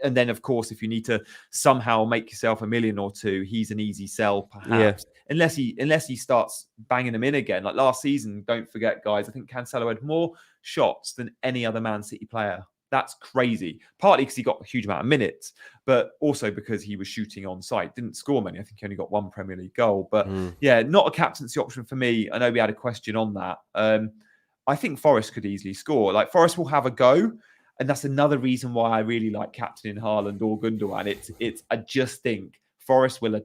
Speaker 1: And then, of course, if you need to somehow make yourself $1 million or two, he's an easy sell, perhaps. Unless he starts banging them in again. Like last season, don't forget, guys, I think Cancelo had more shots than any other Man City player. That's crazy. Partly because he got a huge amount of minutes, but also because he was shooting on site. Didn't score many. I think he only got one Premier League goal. But yeah, not a captaincy option for me. I know we had a question on that. I think Forest could easily score. Like Forest will have a go. And that's another reason why I really like captaining Haaland or Gundogan. I just think Forest will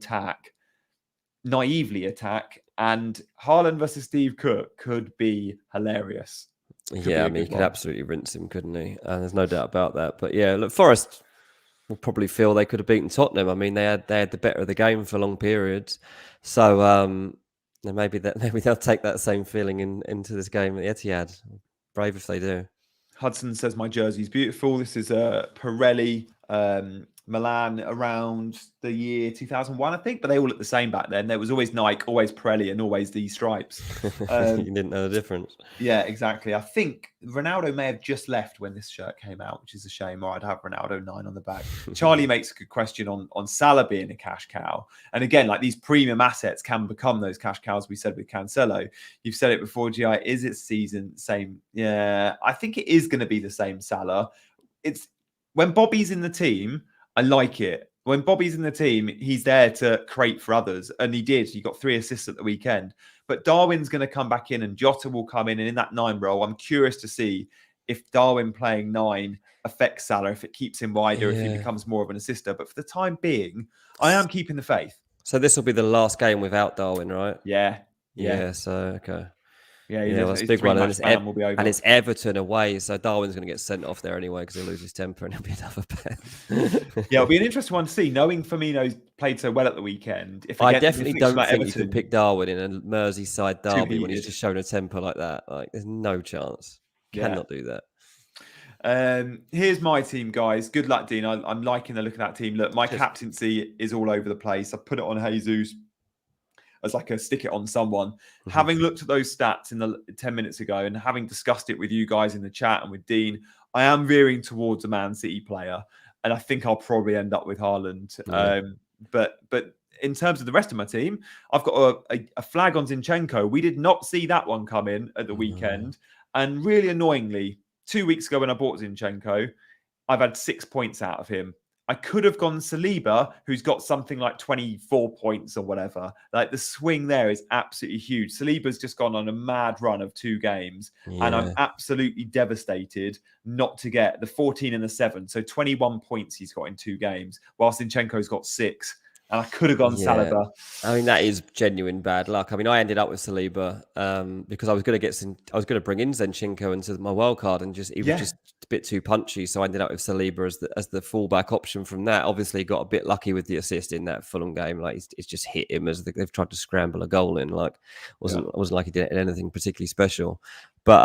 Speaker 1: naively attack, and Haaland versus Steve Cook could be hilarious.
Speaker 2: Yeah, I mean, he could absolutely rinse him, couldn't he? And there's no doubt about that. But yeah, look, Forest will probably feel they could have beaten Tottenham. I mean, they had the better of the game for long periods. So maybe they'll take that same feeling into this game at the Etihad. Brave if they do.
Speaker 1: Hudson says my jersey's beautiful. This is a Pirelli Milan around the year 2001, I think, but they all looked the same back then. There was always Nike, always Pirelli, and always these stripes.
Speaker 2: You didn't know the difference.
Speaker 1: Yeah, exactly. I think Ronaldo may have just left when this shirt came out, which is a shame, or I'd have Ronaldo 9 on the back. Charlie makes a good question on Salah being a cash cow. And again, like these premium assets can become those cash cows we said with Cancelo. You've said it before, GI. Is it season same? Yeah, I think it is going to be the same Salah. It's when Bobby's in the team, I like it. When Bobby's in the team, he's there to create for others. And he did. He got 3 assists at the weekend. But Darwin's going to come back in and Jota will come in. And in that 9 role, I'm curious to see if Darwin playing 9 affects Salah, if it keeps him wider, if he becomes more of an assister. But for the time being, I am keeping the faith.
Speaker 2: So this will be the last game without Darwin, right?
Speaker 1: Yeah.
Speaker 2: So, okay.
Speaker 1: Yeah,
Speaker 2: that's a big one.
Speaker 1: Will be over.
Speaker 2: And it's Everton away, so Darwin's going to get sent off there anyway because he'll lose his temper and it'll be another bet.
Speaker 1: Yeah, it'll be an interesting one to see. Knowing Firmino's played so well at the weekend,
Speaker 2: I definitely don't think you can pick Darwin in a Merseyside derby when he's just shown a temper like that. Like, there's no chance. Cannot do
Speaker 1: that. Here's my team, guys. Good luck, Dean. I'm liking the look of that team. Look, my captaincy is all over the place. I put it on Jesus as like a stick it on someone. Having looked at those stats in the 10 minutes ago and having discussed it with you guys in the chat and with Dean, I am veering towards a Man City player. And I think I'll probably end up with Haaland. But in terms of the rest of my team, I've got a flag on Zinchenko. We did not see that one come in at the weekend. And really annoyingly, 2 weeks ago when I bought Zinchenko, I've had 6 points out of him. I could have gone Saliba, who's got something like 24 points or whatever. Like the swing there is absolutely huge. Saliba's just gone on a mad run of 2 games. And I'm absolutely devastated not to get the 14 and the 7. So 21 points he's got in 2 games, whilst Zinchenko's got 6. And I could have gone Saliba.
Speaker 2: I mean, that is genuine bad luck. I mean, I ended up with Saliba because I was going to bring in Zinchenko into my wild card, and he was just a bit too punchy. So I ended up with Saliba as the fallback option from that. Obviously, got a bit lucky with the assist in that Fulham game. Like it's just hit him as they've tried to scramble a goal in. Like wasn't like he did anything particularly special. But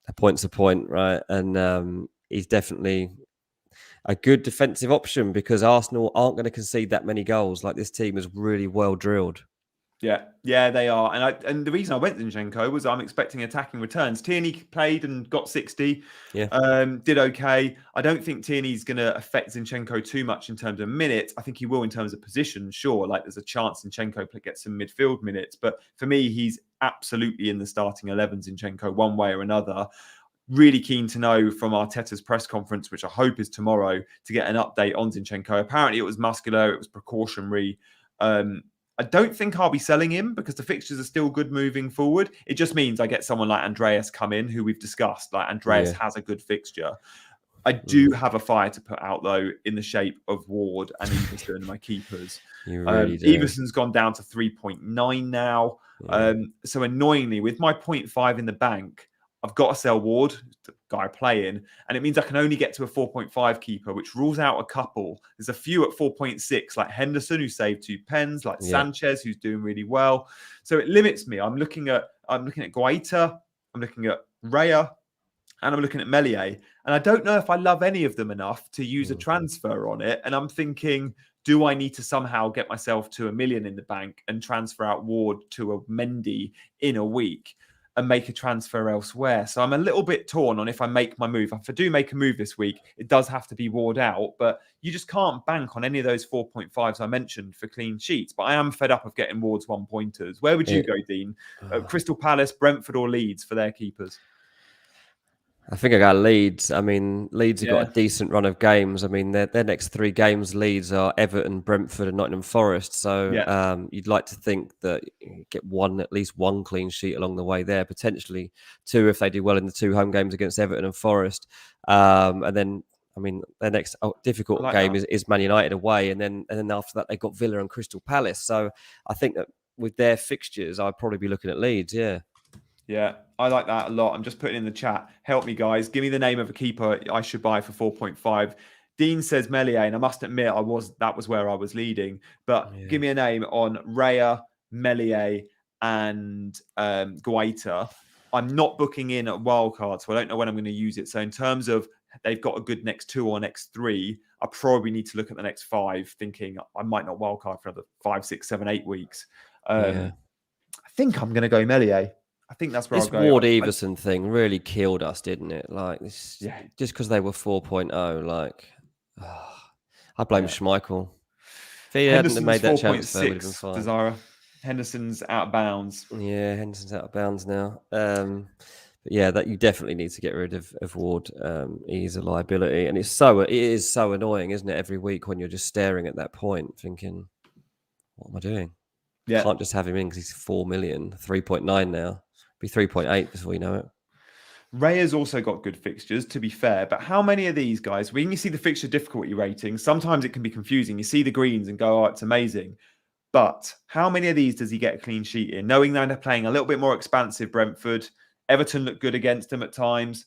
Speaker 2: a point's a point, right? And he's definitely a good defensive option because Arsenal aren't going to concede that many goals. Like this team is really well drilled.
Speaker 1: Yeah, they are. And the reason I went Zinchenko was I'm expecting attacking returns. Tierney played and got 60. Did okay. I don't think Tierney's going to affect Zinchenko too much in terms of minutes. I think he will in terms of position, sure. Like there's a chance Zinchenko gets some midfield minutes. But for me, he's absolutely in the starting 11, Zinchenko, one way or another. Really keen to know from Arteta's press conference, which I hope is tomorrow, to get an update on Zinchenko. Apparently it was muscular, it was precautionary. I don't think I'll be selling him because the fixtures are still good moving forward. It just means I get someone like Andreas come in, who we've discussed. Like Andreas has a good fixture. I do have a fire to put out, though, in the shape of Ward and Everson, my keepers.
Speaker 2: You really do.
Speaker 1: Everson's gone down to 3.9 now. So annoyingly, with my 0.5 in the bank, I've got to sell Ward, the guy playing, and it means I can only get to a 4.5 keeper, which rules out a couple. There's a few at 4.6, like Henderson, who saved 2 pens, like Sanchez, who's doing really well. So it limits me. I'm looking at Guaita, I'm looking at Raya, and I'm looking at Meslier. And I don't know if I love any of them enough to use a transfer on it. And I'm thinking, do I need to somehow get myself to $1 million in the bank and transfer out Ward to a Mendy in a week? and make a transfer elsewhere. So I'm a little bit torn on if I make my move. If I do make a move this week, it does have to be Ward out, but you just can't bank on any of those 4.5s I mentioned for clean sheets. But I am fed up of getting Ward's 1-pointers. Where would you go, Dean? Crystal Palace, Brentford or Leeds for their keepers?
Speaker 2: I think I got Leeds. I mean, Leeds have got a decent run of games. I mean, their next 3 games, Leeds are Everton, Brentford, and Nottingham Forest. So you'd like to think that you get at least one clean sheet along the way there, potentially 2 if they do well in the 2 home games against Everton and Forest. And then, I mean, their next difficult game is Man United away, and then after that they've got Villa and Crystal Palace. So I think that with their fixtures, I'd probably be looking at Leeds.
Speaker 1: Yeah, I like that a lot. I'm just putting in the chat. Help me, guys. Give me the name of a keeper I should buy for 4.5. Dean says Meslier, and I must admit that was where I was leading. But give me a name on Raya, Meslier, and Guaita. I'm not booking in at wildcard, so I don't know when I'm going to use it. So in terms of they've got a good next 2 or next 3, I probably need to look at the next 5, thinking I might not wildcard for another 5, 6, 7, 8 weeks. I think I'm going to go Meslier. I think that's where I'll go.
Speaker 2: This Ward Everson thing really killed us, didn't it? Like, just because they were 4.0, like, I blame Schmeichel. If he hadn't made that transfer, it would have been fine.
Speaker 1: Desira. Henderson's out of bounds.
Speaker 2: Yeah, Henderson's out of bounds now. But yeah, that you definitely need to get rid of Ward. He's a liability, and it is so annoying, isn't it? Every week when you're just staring at that point, thinking, "What am I doing?" Yeah, can't just have him in because he's 4 million, 3.9 now. Be 3.8 before you know it.
Speaker 1: Raya's also got good fixtures, to be fair, but how many of these guys, when you see the fixture difficulty rating, sometimes it can be confusing. You see the greens and go, oh, it's amazing. But how many of these does he get a clean sheet in? Knowing that they're playing a little bit more expansive Brentford, Everton look good against them at times.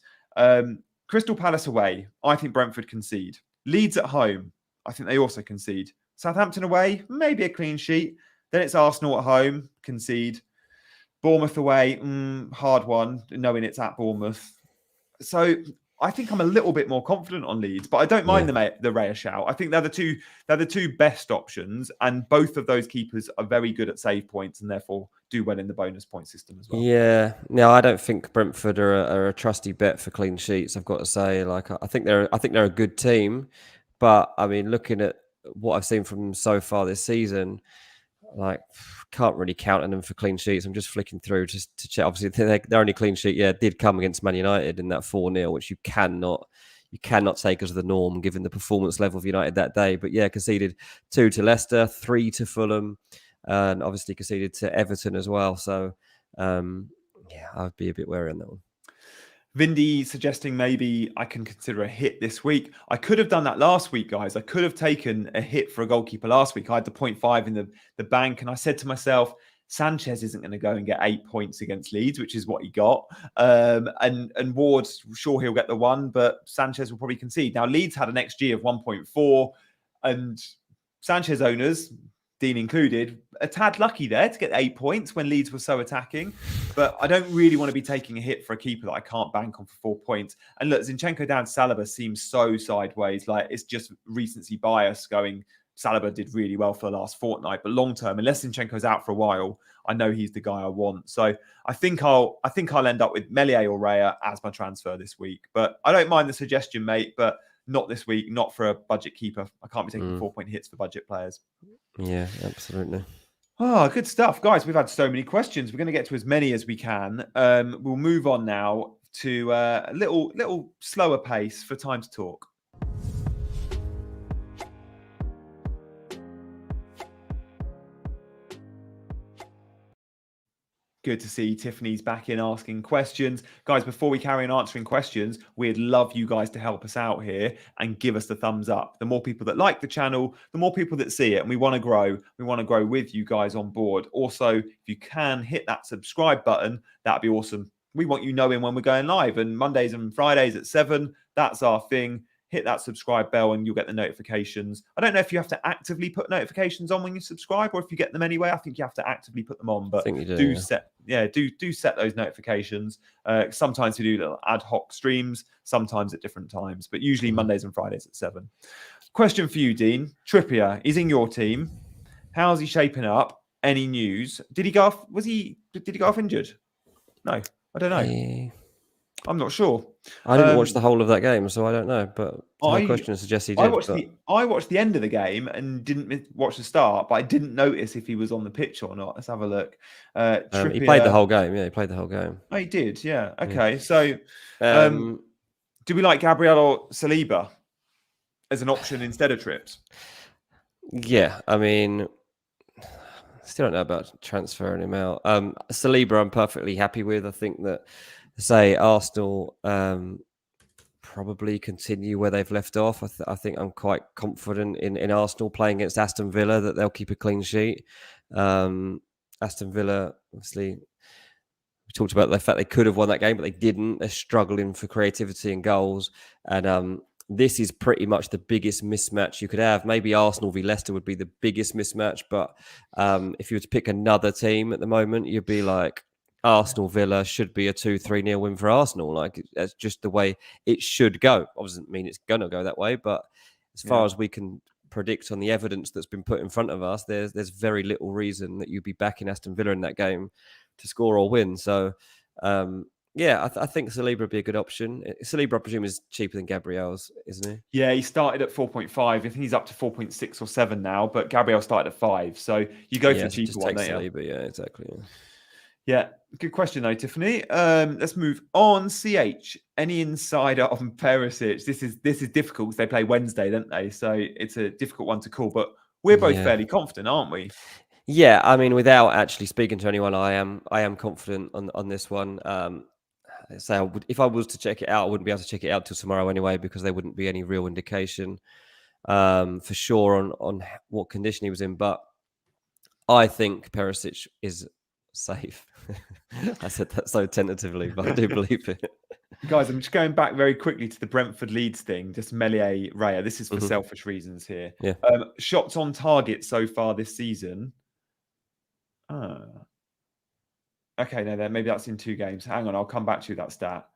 Speaker 1: Crystal Palace away, I think Brentford concede. Leeds at home, I think they also concede. Southampton away, maybe a clean sheet. Then it's Arsenal at home, concede. Bournemouth away, hard one, knowing it's at Bournemouth. So I think I'm a little bit more confident on Leeds, but I don't mind the Raya shout. I think they're the two best options, and both of those keepers are very good at save points and therefore do well in the bonus point system as well.
Speaker 2: Yeah, no, I don't think Brentford are a trusty bet for clean sheets. I've got to say, like, I think they're a good team, but I mean, looking at what I've seen from them so far this season, like, can't really count on them for clean sheets. I'm just flicking through just to check. Obviously, their only clean sheet, did come against Man United in that 4-0, which you cannot take as the norm given the performance level of United that day. But conceded 2 to Leicester, 3 to Fulham, and obviously conceded to Everton as well. So, I'd be a bit wary on that one.
Speaker 1: Vindy suggesting maybe I can consider a hit this week. I could have done that last week, guys. I could have taken a hit for a goalkeeper last week. I had the 0.5 in the bank, and I said to myself, Sanchez isn't going to go and get 8 points against Leeds, which is what he got. And Ward, sure, he'll get the 1, but Sanchez will probably concede. Now, Leeds had an XG of 1.4, and Sanchez owners, Dean included, a tad lucky there to get 8 points when Leeds were so attacking. But I don't really want to be taking a hit for a keeper that I can't bank on for 4 points. And look, Zinchenko down to Saliba seems so sideways. Like, it's just recency bias going, Saliba did really well for the last fortnight. But long term, unless Zinchenko's out for a while, I know he's the guy I want. So I think I'll end up with Meslier or Raya as my transfer this week. But I don't mind the suggestion, mate, but not this week, not for a budget keeper. I can't be taking 4-point hits for budget players.
Speaker 2: Yeah, absolutely.
Speaker 1: Oh, good stuff. Guys, we've had so many questions. We're going to get to as many as we can. We'll move on now to a little slower pace for time to talk. Good to see Tiffany's back in asking questions. Guys, before we carry on answering questions, we'd love you guys to help us out here and give us the thumbs up. The more people that like the channel, the more people that see it. And we want to grow. We want to grow with you guys on board. Also, if you can hit that subscribe button, that'd be awesome. We want you knowing when we're going live. And Mondays and Fridays at 7, that's our thing. Hit that subscribe bell and you'll get the notifications. I don't know if you have to actively put notifications on when you subscribe or if you get them anyway. I think you have to actively put them on, but do set those notifications. Sometimes we do little ad hoc streams, sometimes at different times, but usually Mondays and Fridays at 7. Question for you, Dean. Trippier is in your team. How's he shaping up? Any news? Did he go off? Did he go off injured? No. I don't know. I'm not sure.
Speaker 2: I didn't watch the whole of that game, so I don't know. But her
Speaker 1: I
Speaker 2: question suggests he
Speaker 1: I
Speaker 2: did.
Speaker 1: watched the end of the game and didn't watch the start, but I didn't notice if he was on the pitch or not. Let's have a look. Trippier,
Speaker 2: he played the whole game. Yeah, he played the whole game.
Speaker 1: Oh, he did. Yeah. Okay. Yeah. So,
Speaker 2: Um,
Speaker 1: do we like Gabriel or Saliba as an option instead of Trips?
Speaker 2: Yeah, I mean, still don't know about transferring him out. Saliba, I'm perfectly happy with. I think that, say, Arsenal probably continue where they've left off. I think I'm quite confident in Arsenal playing against Aston Villa that they'll keep a clean sheet. Aston Villa, obviously, we talked about the fact they could have won that game, but they didn't. They're struggling for creativity and goals. And this is pretty much the biggest mismatch you could have. Maybe Arsenal v Leicester would be the biggest mismatch, but if you were to pick another team at the moment, you'd be like, Arsenal Villa should be a 2-3-0 win for Arsenal. Like, that's just the way it should go. Obviously, doesn't mean it's going to go that way, but as far as we can predict on the evidence that's been put in front of us, there's very little reason that you'd be backing Aston Villa in that game to score or win. So, I think Saliba would be a good option. Saliba, I presume, is cheaper than Gabriel's, isn't he?
Speaker 1: Yeah, he started at 4.5. I think he's up to 4.6 or 7 now, but Gabriel started at 5. So you go for the cheaper one, don't you?
Speaker 2: Saliba, yeah, exactly.
Speaker 1: Yeah, good question though, Tiffany. Let's move on. CH, any insider on Perisic? This is difficult because they play Wednesday, don't they? So it's a difficult one to call, but we're both fairly confident, aren't we?
Speaker 2: Yeah, I mean, without actually speaking to anyone, I am confident on this one. So if I was to check it out, I wouldn't be able to check it out till tomorrow anyway, because there wouldn't be any real indication for sure on what condition he was in. But I think Perisic is safe. I said that so tentatively, but I do believe it.
Speaker 1: Guys, I'm just going back very quickly to the Brentford Leeds thing, just Meslier Raya. This is for selfish reasons here.
Speaker 2: Yeah.
Speaker 1: Shots on target so far this season. Okay, no, maybe that's in 2 games. Hang on, I'll come back to that stat.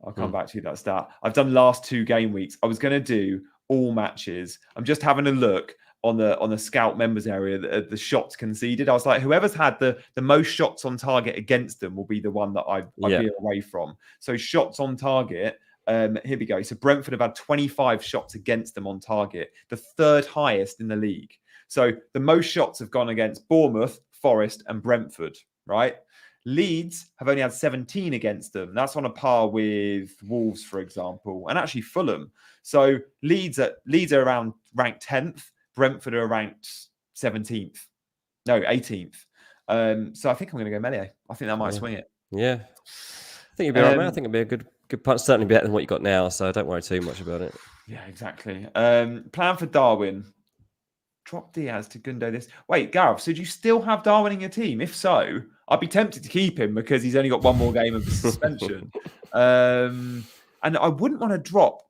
Speaker 1: I've done last 2 game weeks. I was going to do all matches. I'm just having a look on the scout members area, the shots conceded. I was like, whoever's had the most shots on target against them will be the one that I veer away from. So shots on target. Here we go. So Brentford have had 25 shots against them on target, the 3rd highest in the league. So the most shots have gone against Bournemouth, Forest, and Brentford, right? Leeds have only had 17 against them. That's on a par with Wolves, for example, and actually Fulham. So Leeds are around ranked 10th. Brentford are ranked 17th. No, 18th. So I think I'm going to go Meslier. I think that might swing it.
Speaker 2: Yeah. I think you'd be right, man. I think it'd be a good punch. Certainly better than what you got now, so don't worry too much about it.
Speaker 1: Yeah, exactly. Plan for Darwin. Drop Diaz to Gundo this. Wait, Gareth, so do you still have Darwin in your team? If so, I'd be tempted to keep him because he's only got 1 more game of suspension. And I wouldn't want to drop.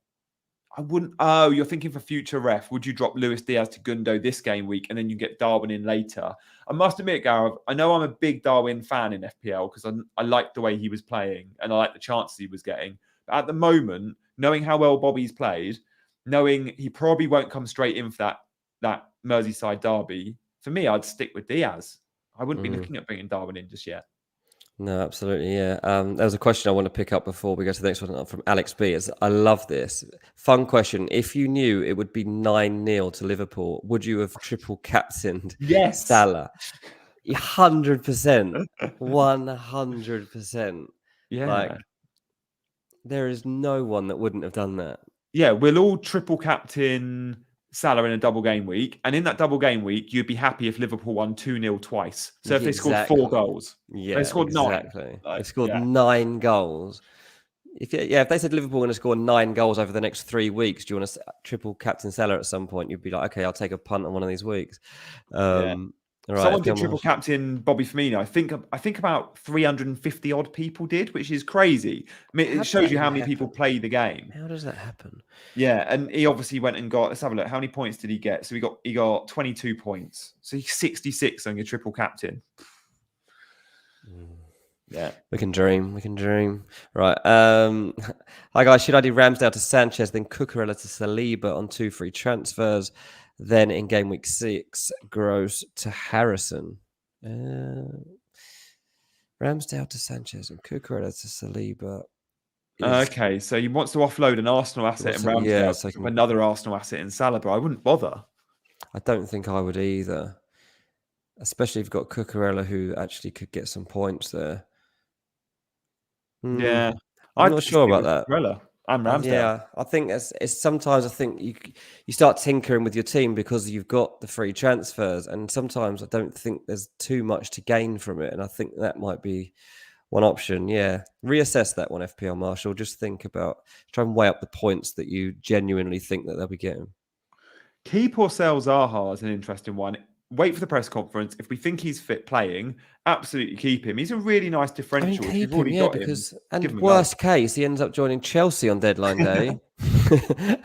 Speaker 1: I wouldn't. Oh, you're thinking for future ref. Would you drop Luis Diaz to Gundo this game week and then you get Darwin in later? I must admit, Gareth, I know I'm a big Darwin fan in FPL because I like the way he was playing and I like the chances he was getting. But at the moment, knowing how well Bobby's played, knowing he probably won't come straight in for that Merseyside derby, for me, I'd stick with Diaz. I wouldn't be looking at bringing Darwin in just yet.
Speaker 2: No, absolutely, yeah. There was a question I want to pick up before we go to the next one from Alex B. I love this. Fun question. If you knew it would be 9-0 to Liverpool, would you have triple captained Salah? 100%. 100%.
Speaker 1: Yeah.
Speaker 2: Like, there is no one that wouldn't have done that.
Speaker 1: Yeah, we'll all triple captain Salah in a double game week. And in that double game week, you'd be happy if Liverpool won 2-0 twice. So if they scored 4 goals.
Speaker 2: Yeah,
Speaker 1: they scored 9.
Speaker 2: They scored 9 goals. If they said Liverpool going to score 9 goals over the next 3 weeks, do you want to triple captain Salah at some point? You'd be like, okay, I'll take a punt on one of these weeks.
Speaker 1: Right, someone did triple captain Bobby Firmino. I think about 350 odd people did, which is crazy. I mean, it shows you how many people play the game.
Speaker 2: How does that happen?
Speaker 1: Yeah, and he obviously went and got. Let's have a look. How many points did he get? So he got 22 points. So he's 66 on your triple captain. Yeah,
Speaker 2: we can dream. Right. Hi guys. Should I do Ramsdale to Sanchez, then Cucurella to Saliba on 2 free transfers? Then in game week 6, Gross to Harrison. Ramsdale to Sanchez and Cucurella to Saliba.
Speaker 1: Okay, so he wants to offload an Arsenal asset in Ramsdale,
Speaker 2: so
Speaker 1: another Arsenal asset in Salah, but I wouldn't bother.
Speaker 2: I don't think I would either, especially if you've got Cucurella who actually could get some points there.
Speaker 1: Yeah,
Speaker 2: I'm
Speaker 1: I'd
Speaker 2: not
Speaker 1: just
Speaker 2: sure
Speaker 1: stick
Speaker 2: about
Speaker 1: with
Speaker 2: that.
Speaker 1: Cucurella and Ramsdale.
Speaker 2: Yeah, I think it's sometimes I think you start tinkering with your team because you've got the free transfers, and sometimes I don't think there's too much to gain from it, and I think that might be one option. Yeah, reassess that one, FPL Marshall. Just think about try and weigh up the points that you genuinely think that they'll be getting.
Speaker 1: Keep or sell Zaha is an interesting one. Wait for the press conference. If we think he's fit playing, absolutely keep him. He's a really nice differential. If you've already got
Speaker 2: because
Speaker 1: him, give
Speaker 2: and
Speaker 1: him a go.
Speaker 2: worst case, he ends up joining Chelsea on deadline day,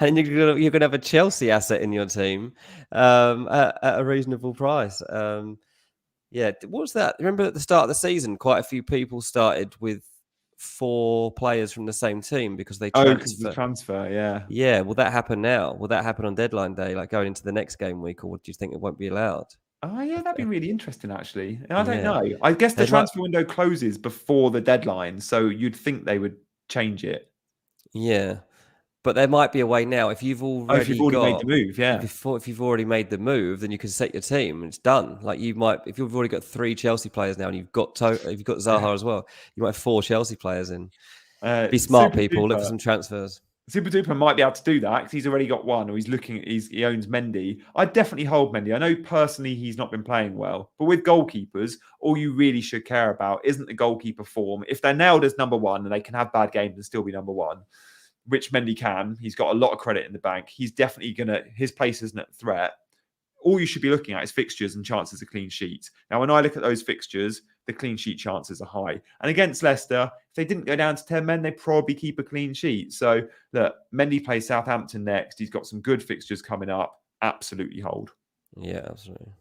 Speaker 2: and you're gonna have a Chelsea asset in your team at a reasonable price. Yeah, what was that? Remember at the start of the season, quite a few people started with 4 players from the same team because they
Speaker 1: because the
Speaker 2: transfer.
Speaker 1: transfer, yeah.
Speaker 2: Yeah, will that happen now? Will that happen on deadline day, like going into the next game week, or do you think it won't be allowed?
Speaker 1: Oh, yeah, that'd be really interesting, actually. I don't
Speaker 2: Yeah,
Speaker 1: know. I guess the
Speaker 2: they might.
Speaker 1: transfer window closes before the deadline, so you'd think they would change it.
Speaker 2: Yeah, but there might be a way now if you've
Speaker 1: Oh, if you've
Speaker 2: already
Speaker 1: already made
Speaker 2: got
Speaker 1: the move, yeah.
Speaker 2: if you've already made the move, then you can set your team and it's done. Like you might, if you've already got 3 Chelsea players now and you've got Zaha as well, you might have 4 Chelsea players in. Be smart,
Speaker 1: Super
Speaker 2: people. Look for
Speaker 1: duper.
Speaker 2: some transfers.
Speaker 1: Super Duper might be able to do that because he's already got one, or he's looking. He owns Mendy. I'd definitely hold Mendy. I know personally he's not been playing well, but with goalkeepers, all you really should care about isn't the goalkeeper form. If they're nailed as number one and they can have bad games and still be number one, which Mendy can, he's got a lot of credit in the bank. He's definitely gonna. His place isn't a threat. All you should be looking at is fixtures and chances of clean sheets. Now, when I look at those fixtures, the clean sheet chances are high. And against Leicester, if they didn't go down to 10 men, they probably keep a clean sheet. So, look, Mendy plays Southampton next. He's got some good fixtures coming up. Absolutely hold.
Speaker 2: Yeah, absolutely.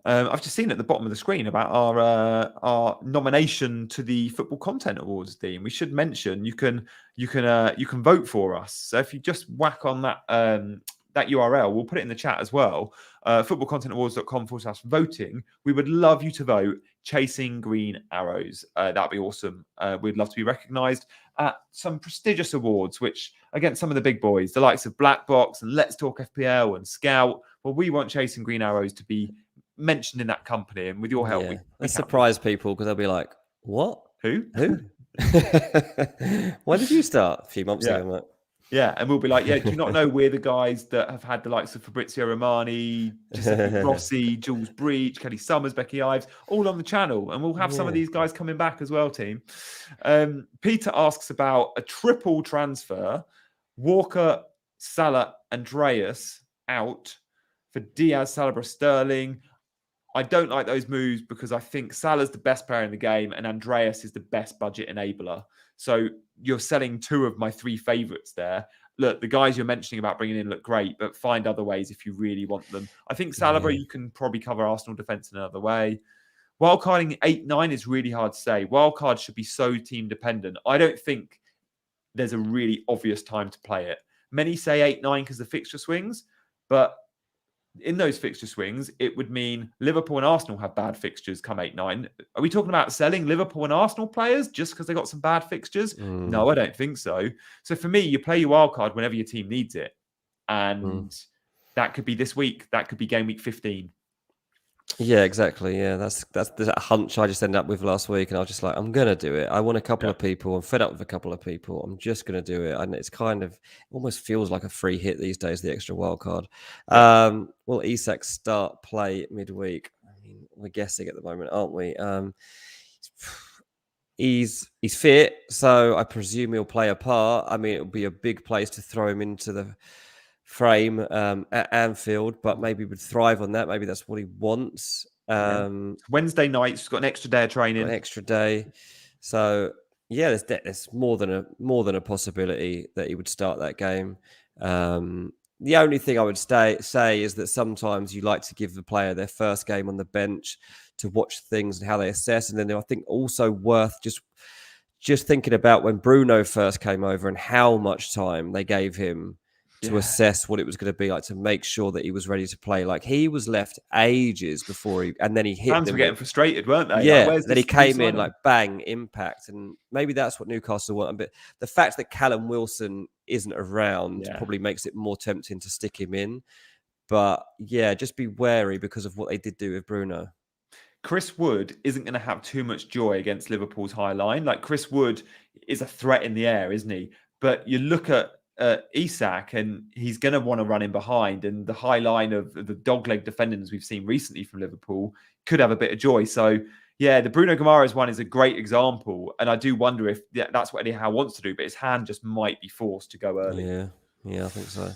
Speaker 1: I've just seen at the bottom of the screen about our nomination to the Football Content Awards, Dean. We should mention you can vote for us. So if you just whack on that that URL, we'll put it in the chat as well. footballcontentawards.com/voting. We would love you to vote. Chasing Green Arrows. That'd be awesome. We'd love to be recognised at some prestigious awards, which against some of the big boys, the likes of Black Box and Let's Talk FPL and Scout. Well, we want Chasing Green Arrows to be mentioned in that company, and with your help,
Speaker 2: let's surprise people because they'll be like, "What?
Speaker 1: Who?
Speaker 2: When did you start?" A few months ago, mate.
Speaker 1: Yeah, and we'll be like, yeah, do you not know we're the guys that have had the likes of Fabrizio Romani, Giuseppe Rossi, Jules Breach, Kelly Summers, Becky Ives, all on the channel. And we'll have some of these guys coming back as well, team. Peter asks about a triple transfer. Walker, Salah, Andreas out for Diaz, Salah, Sterling. I don't like those moves because I think Salah's the best player in the game and Andreas is the best budget enabler. So you're selling 2 of my 3 favourites there. Look, the guys you're mentioning about bringing in look great, but find other ways if you really want them. I think Salah, you can probably cover Arsenal defence in another way. Wildcarding 8-9 is really hard to say. Wildcard should be so team dependent. I don't think there's a really obvious time to play it. Many say 8-9 because the fixture swings, but in those fixture swings, it would mean Liverpool and Arsenal have bad fixtures come 8-9. Are we talking about selling Liverpool and Arsenal players just because they got some bad fixtures? No, I don't think so. So for me, you play your wild card whenever your team needs it. And that could be this week. That could be game week 15.
Speaker 2: Yeah, exactly. Yeah, that's the hunch I just ended up with last week, and I was just like, I'm gonna do it. I want a couple of people. I'm fed up with a couple of people. I'm just gonna do it, and it's kind of almost feels like a free hit these days. The extra wild card. Will Isak start play midweek? I mean, we're guessing at the moment, aren't we? He's fit, so I presume he'll play a part. I mean, it'll be a big place to throw him into the frame at Anfield, but maybe would thrive on that. Maybe that's what he wants.
Speaker 1: Wednesday night, he's got an extra day of training.
Speaker 2: An extra day. So yeah, there's more than a possibility that he would start that game. The only thing I would say is that sometimes you like to give the player their first game on the bench to watch things and how they assess. And then I think also worth just thinking about when Bruno first came over and how much time they gave him to assess what it was going to be like, to make sure that he was ready to play. Like, he was left ages before and then he hit
Speaker 1: Fans
Speaker 2: them.
Speaker 1: were getting frustrated, weren't they?
Speaker 2: Yeah,
Speaker 1: Like,
Speaker 2: then he came in like bang, impact, and maybe that's what Newcastle want. But the fact that Callum Wilson isn't around probably makes it more tempting to stick him in. But yeah, just be wary because of what they did do with Bruno.
Speaker 1: Chris Wood isn't going to have too much joy against Liverpool's high line. Like, Chris Wood is a threat in the air, isn't he? But you look at Isak, and he's going to want to run in behind, and the high line of the dogleg defenders we've seen recently from Liverpool could have a bit of joy. So yeah, the Bruno Guimaraes one is a great example, and I do wonder if that's what Eddie Howe wants to do, but his hand just might be forced to go early.
Speaker 2: Yeah, I think so.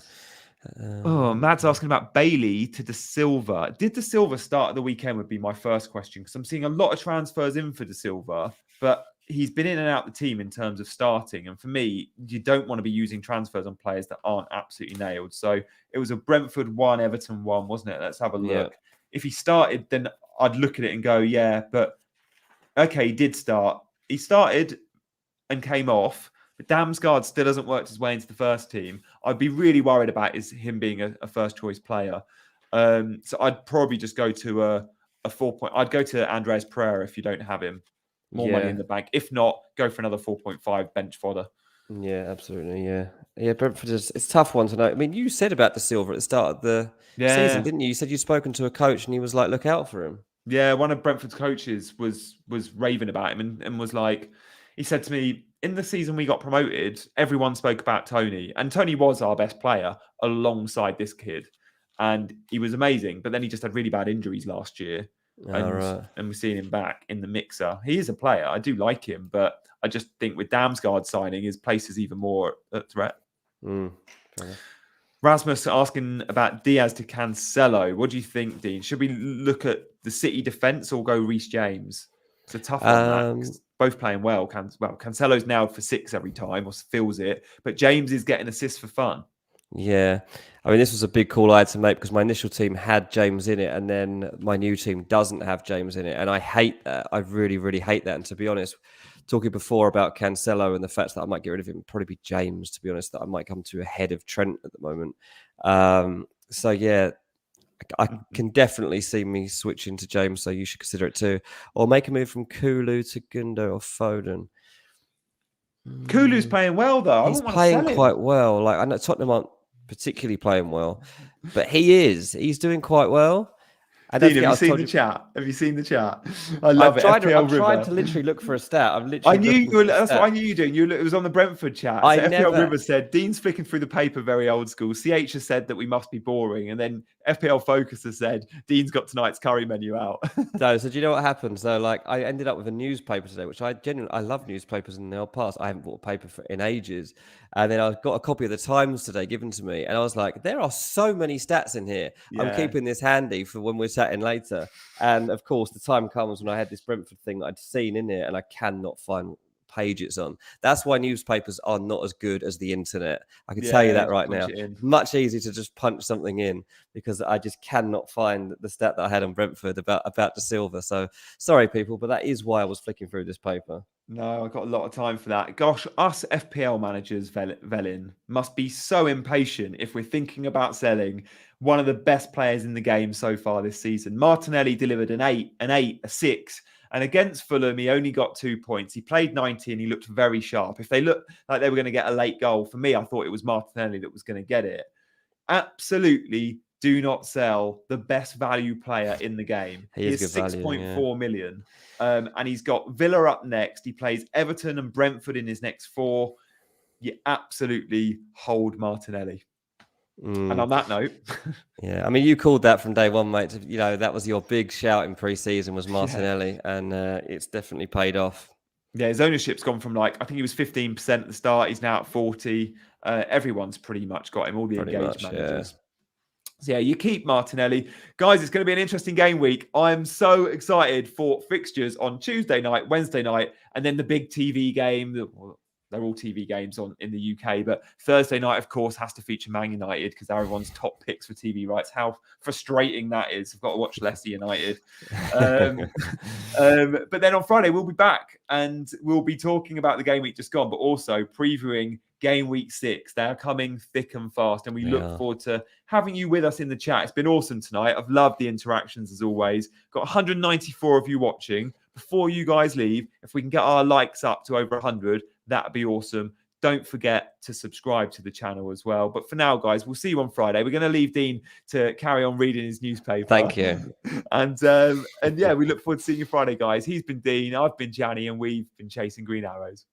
Speaker 1: Matt's asking about Bailey to De Silva. Did De Silva start at the weekend would be my first question, because I'm seeing a lot of transfers in for De Silva, but he's been in and out the team in terms of starting. And for me, you don't want to be using transfers on players that aren't absolutely nailed. So it was a Brentford 1, Everton 1, wasn't it? Let's have a look.
Speaker 2: Yeah.
Speaker 1: If he started, then I'd look at it and go, yeah, but okay, he did start. He started and came off. But Damsgaard still hasn't worked his way into the first team. I'd be really worried about him being a first choice player. So I'd probably just go to a 4 point. I'd go to Andreas Pereira if you don't have him. More money in the bank. If not, go for another 4.5 bench fodder.
Speaker 2: Yeah, absolutely. Yeah. Brentford it's a tough one to know. I mean, you said about De Silva at the start of the season, didn't you? You said you'd spoken to a coach and he was like, look out for him.
Speaker 1: Yeah, one of Brentford's coaches was raving about him and was like, he said to me, in the season we got promoted, everyone spoke about Tony. And Tony was our best player alongside this kid. And he was amazing. But then he just had really bad injuries last year. And we're seeing him back in the mixer. He is a player. I do like him. But I just think with Damsgaard signing, his place is even more at threat. Rasmus asking about Diaz to Cancelo. What do you think, Dean? Should we look at the City defence or go Reece James? It's a tough one, Max. Both playing well. Cancelo's nailed for 6 every time, or feels it. But James is getting assists for fun.
Speaker 2: Yeah. I mean, this was a big call I had to make because my initial team had James in it, and then my new team doesn't have James in it. And I hate that. I really, really hate that. And to be honest, talking before about Cancelo and the fact that I might get rid of him, would probably be James, to be honest, that I might come to ahead of Trent at the moment. So yeah, I can definitely see me switching to James, so you should consider it too. Or make a move from Kulu to Gundo or Foden.
Speaker 1: Kulu's playing well, though.
Speaker 2: He's playing quite well. Like, I know Tottenham aren't particularly playing well, but he's doing quite well.
Speaker 1: Dean, have you seen the chat? Have you seen the chat? I love it.
Speaker 2: I've tried to literally look for a stat.
Speaker 1: I knew you were. That's what I knew you doing. It was on the Brentford chat. So FPL River said Dean's flicking through the paper, very old school. CH has said that we must be boring, and then FPL Focus has said Dean's got tonight's curry menu out.
Speaker 2: No, so do you know what happened? So like, I ended up with a newspaper today, which I love newspapers in the old past. I haven't bought a paper in ages, and then I got a copy of the Times today given to me, and I was like, there are so many stats in here. Yeah. I'm keeping this handy for when we're chatting later. And of course, the time comes when I had this Brentford thing that I'd seen in here, and I cannot find what page it's on. That's why newspapers are not as good as the internet. I can tell you that right now. Much easier to just punch something in, because I just cannot find the stat that I had on Brentford about De Silva. So sorry, people, but that is why I was flicking through this paper.
Speaker 1: No, I've got a lot of time for that. Gosh, us FPL managers, Velin, must be so impatient if we're thinking about selling one of the best players in the game so far this season. Martinelli delivered an 8, a 6. And against Fulham, he only got 2 points. He played 90 and he looked very sharp. If they looked like they were going to get a late goal, for me, I thought it was Martinelli that was going to get it. Absolutely do not sell the best value player in the game. He is 6.4 million. And he's got Villa up next. He plays Everton and Brentford in his next 4. You absolutely hold Martinelli. And on that note,
Speaker 2: yeah, I mean, you called that from day one, mate. You know, that was your big shout in pre-season was Martinelli, and it's definitely paid off.
Speaker 1: Yeah, his ownership's gone from I think he was 15% at the start. He's now at 40. Everyone's pretty much got him, all the engaged managers. Yeah. So yeah, you keep Martinelli. Guys, it's going to be an interesting game week. I'm so excited for fixtures on Tuesday night, Wednesday night, and then the big TV game, they're all TV games on in the UK. But Thursday night, of course, has to feature Man United because they're everyone's top picks for TV rights. How frustrating that is. I've got to watch Leicester United. But then on Friday, we'll be back and we'll be talking about the game week just gone, but also previewing game week 6. They're coming thick and fast, and we look forward to having you with us in the chat. It's been awesome tonight. I've loved the interactions as always. Got 194 of you watching. Before you guys leave, if we can get our likes up to over 100, that'd be awesome. Don't forget to subscribe to the channel as well. But for now, guys, we'll see you on Friday. We're going to leave Dean to carry on reading his newspaper.
Speaker 2: Thank you.
Speaker 1: And yeah, we look forward to seeing you Friday, guys. He's been Dean, I've been Gianni, and we've been chasing green arrows.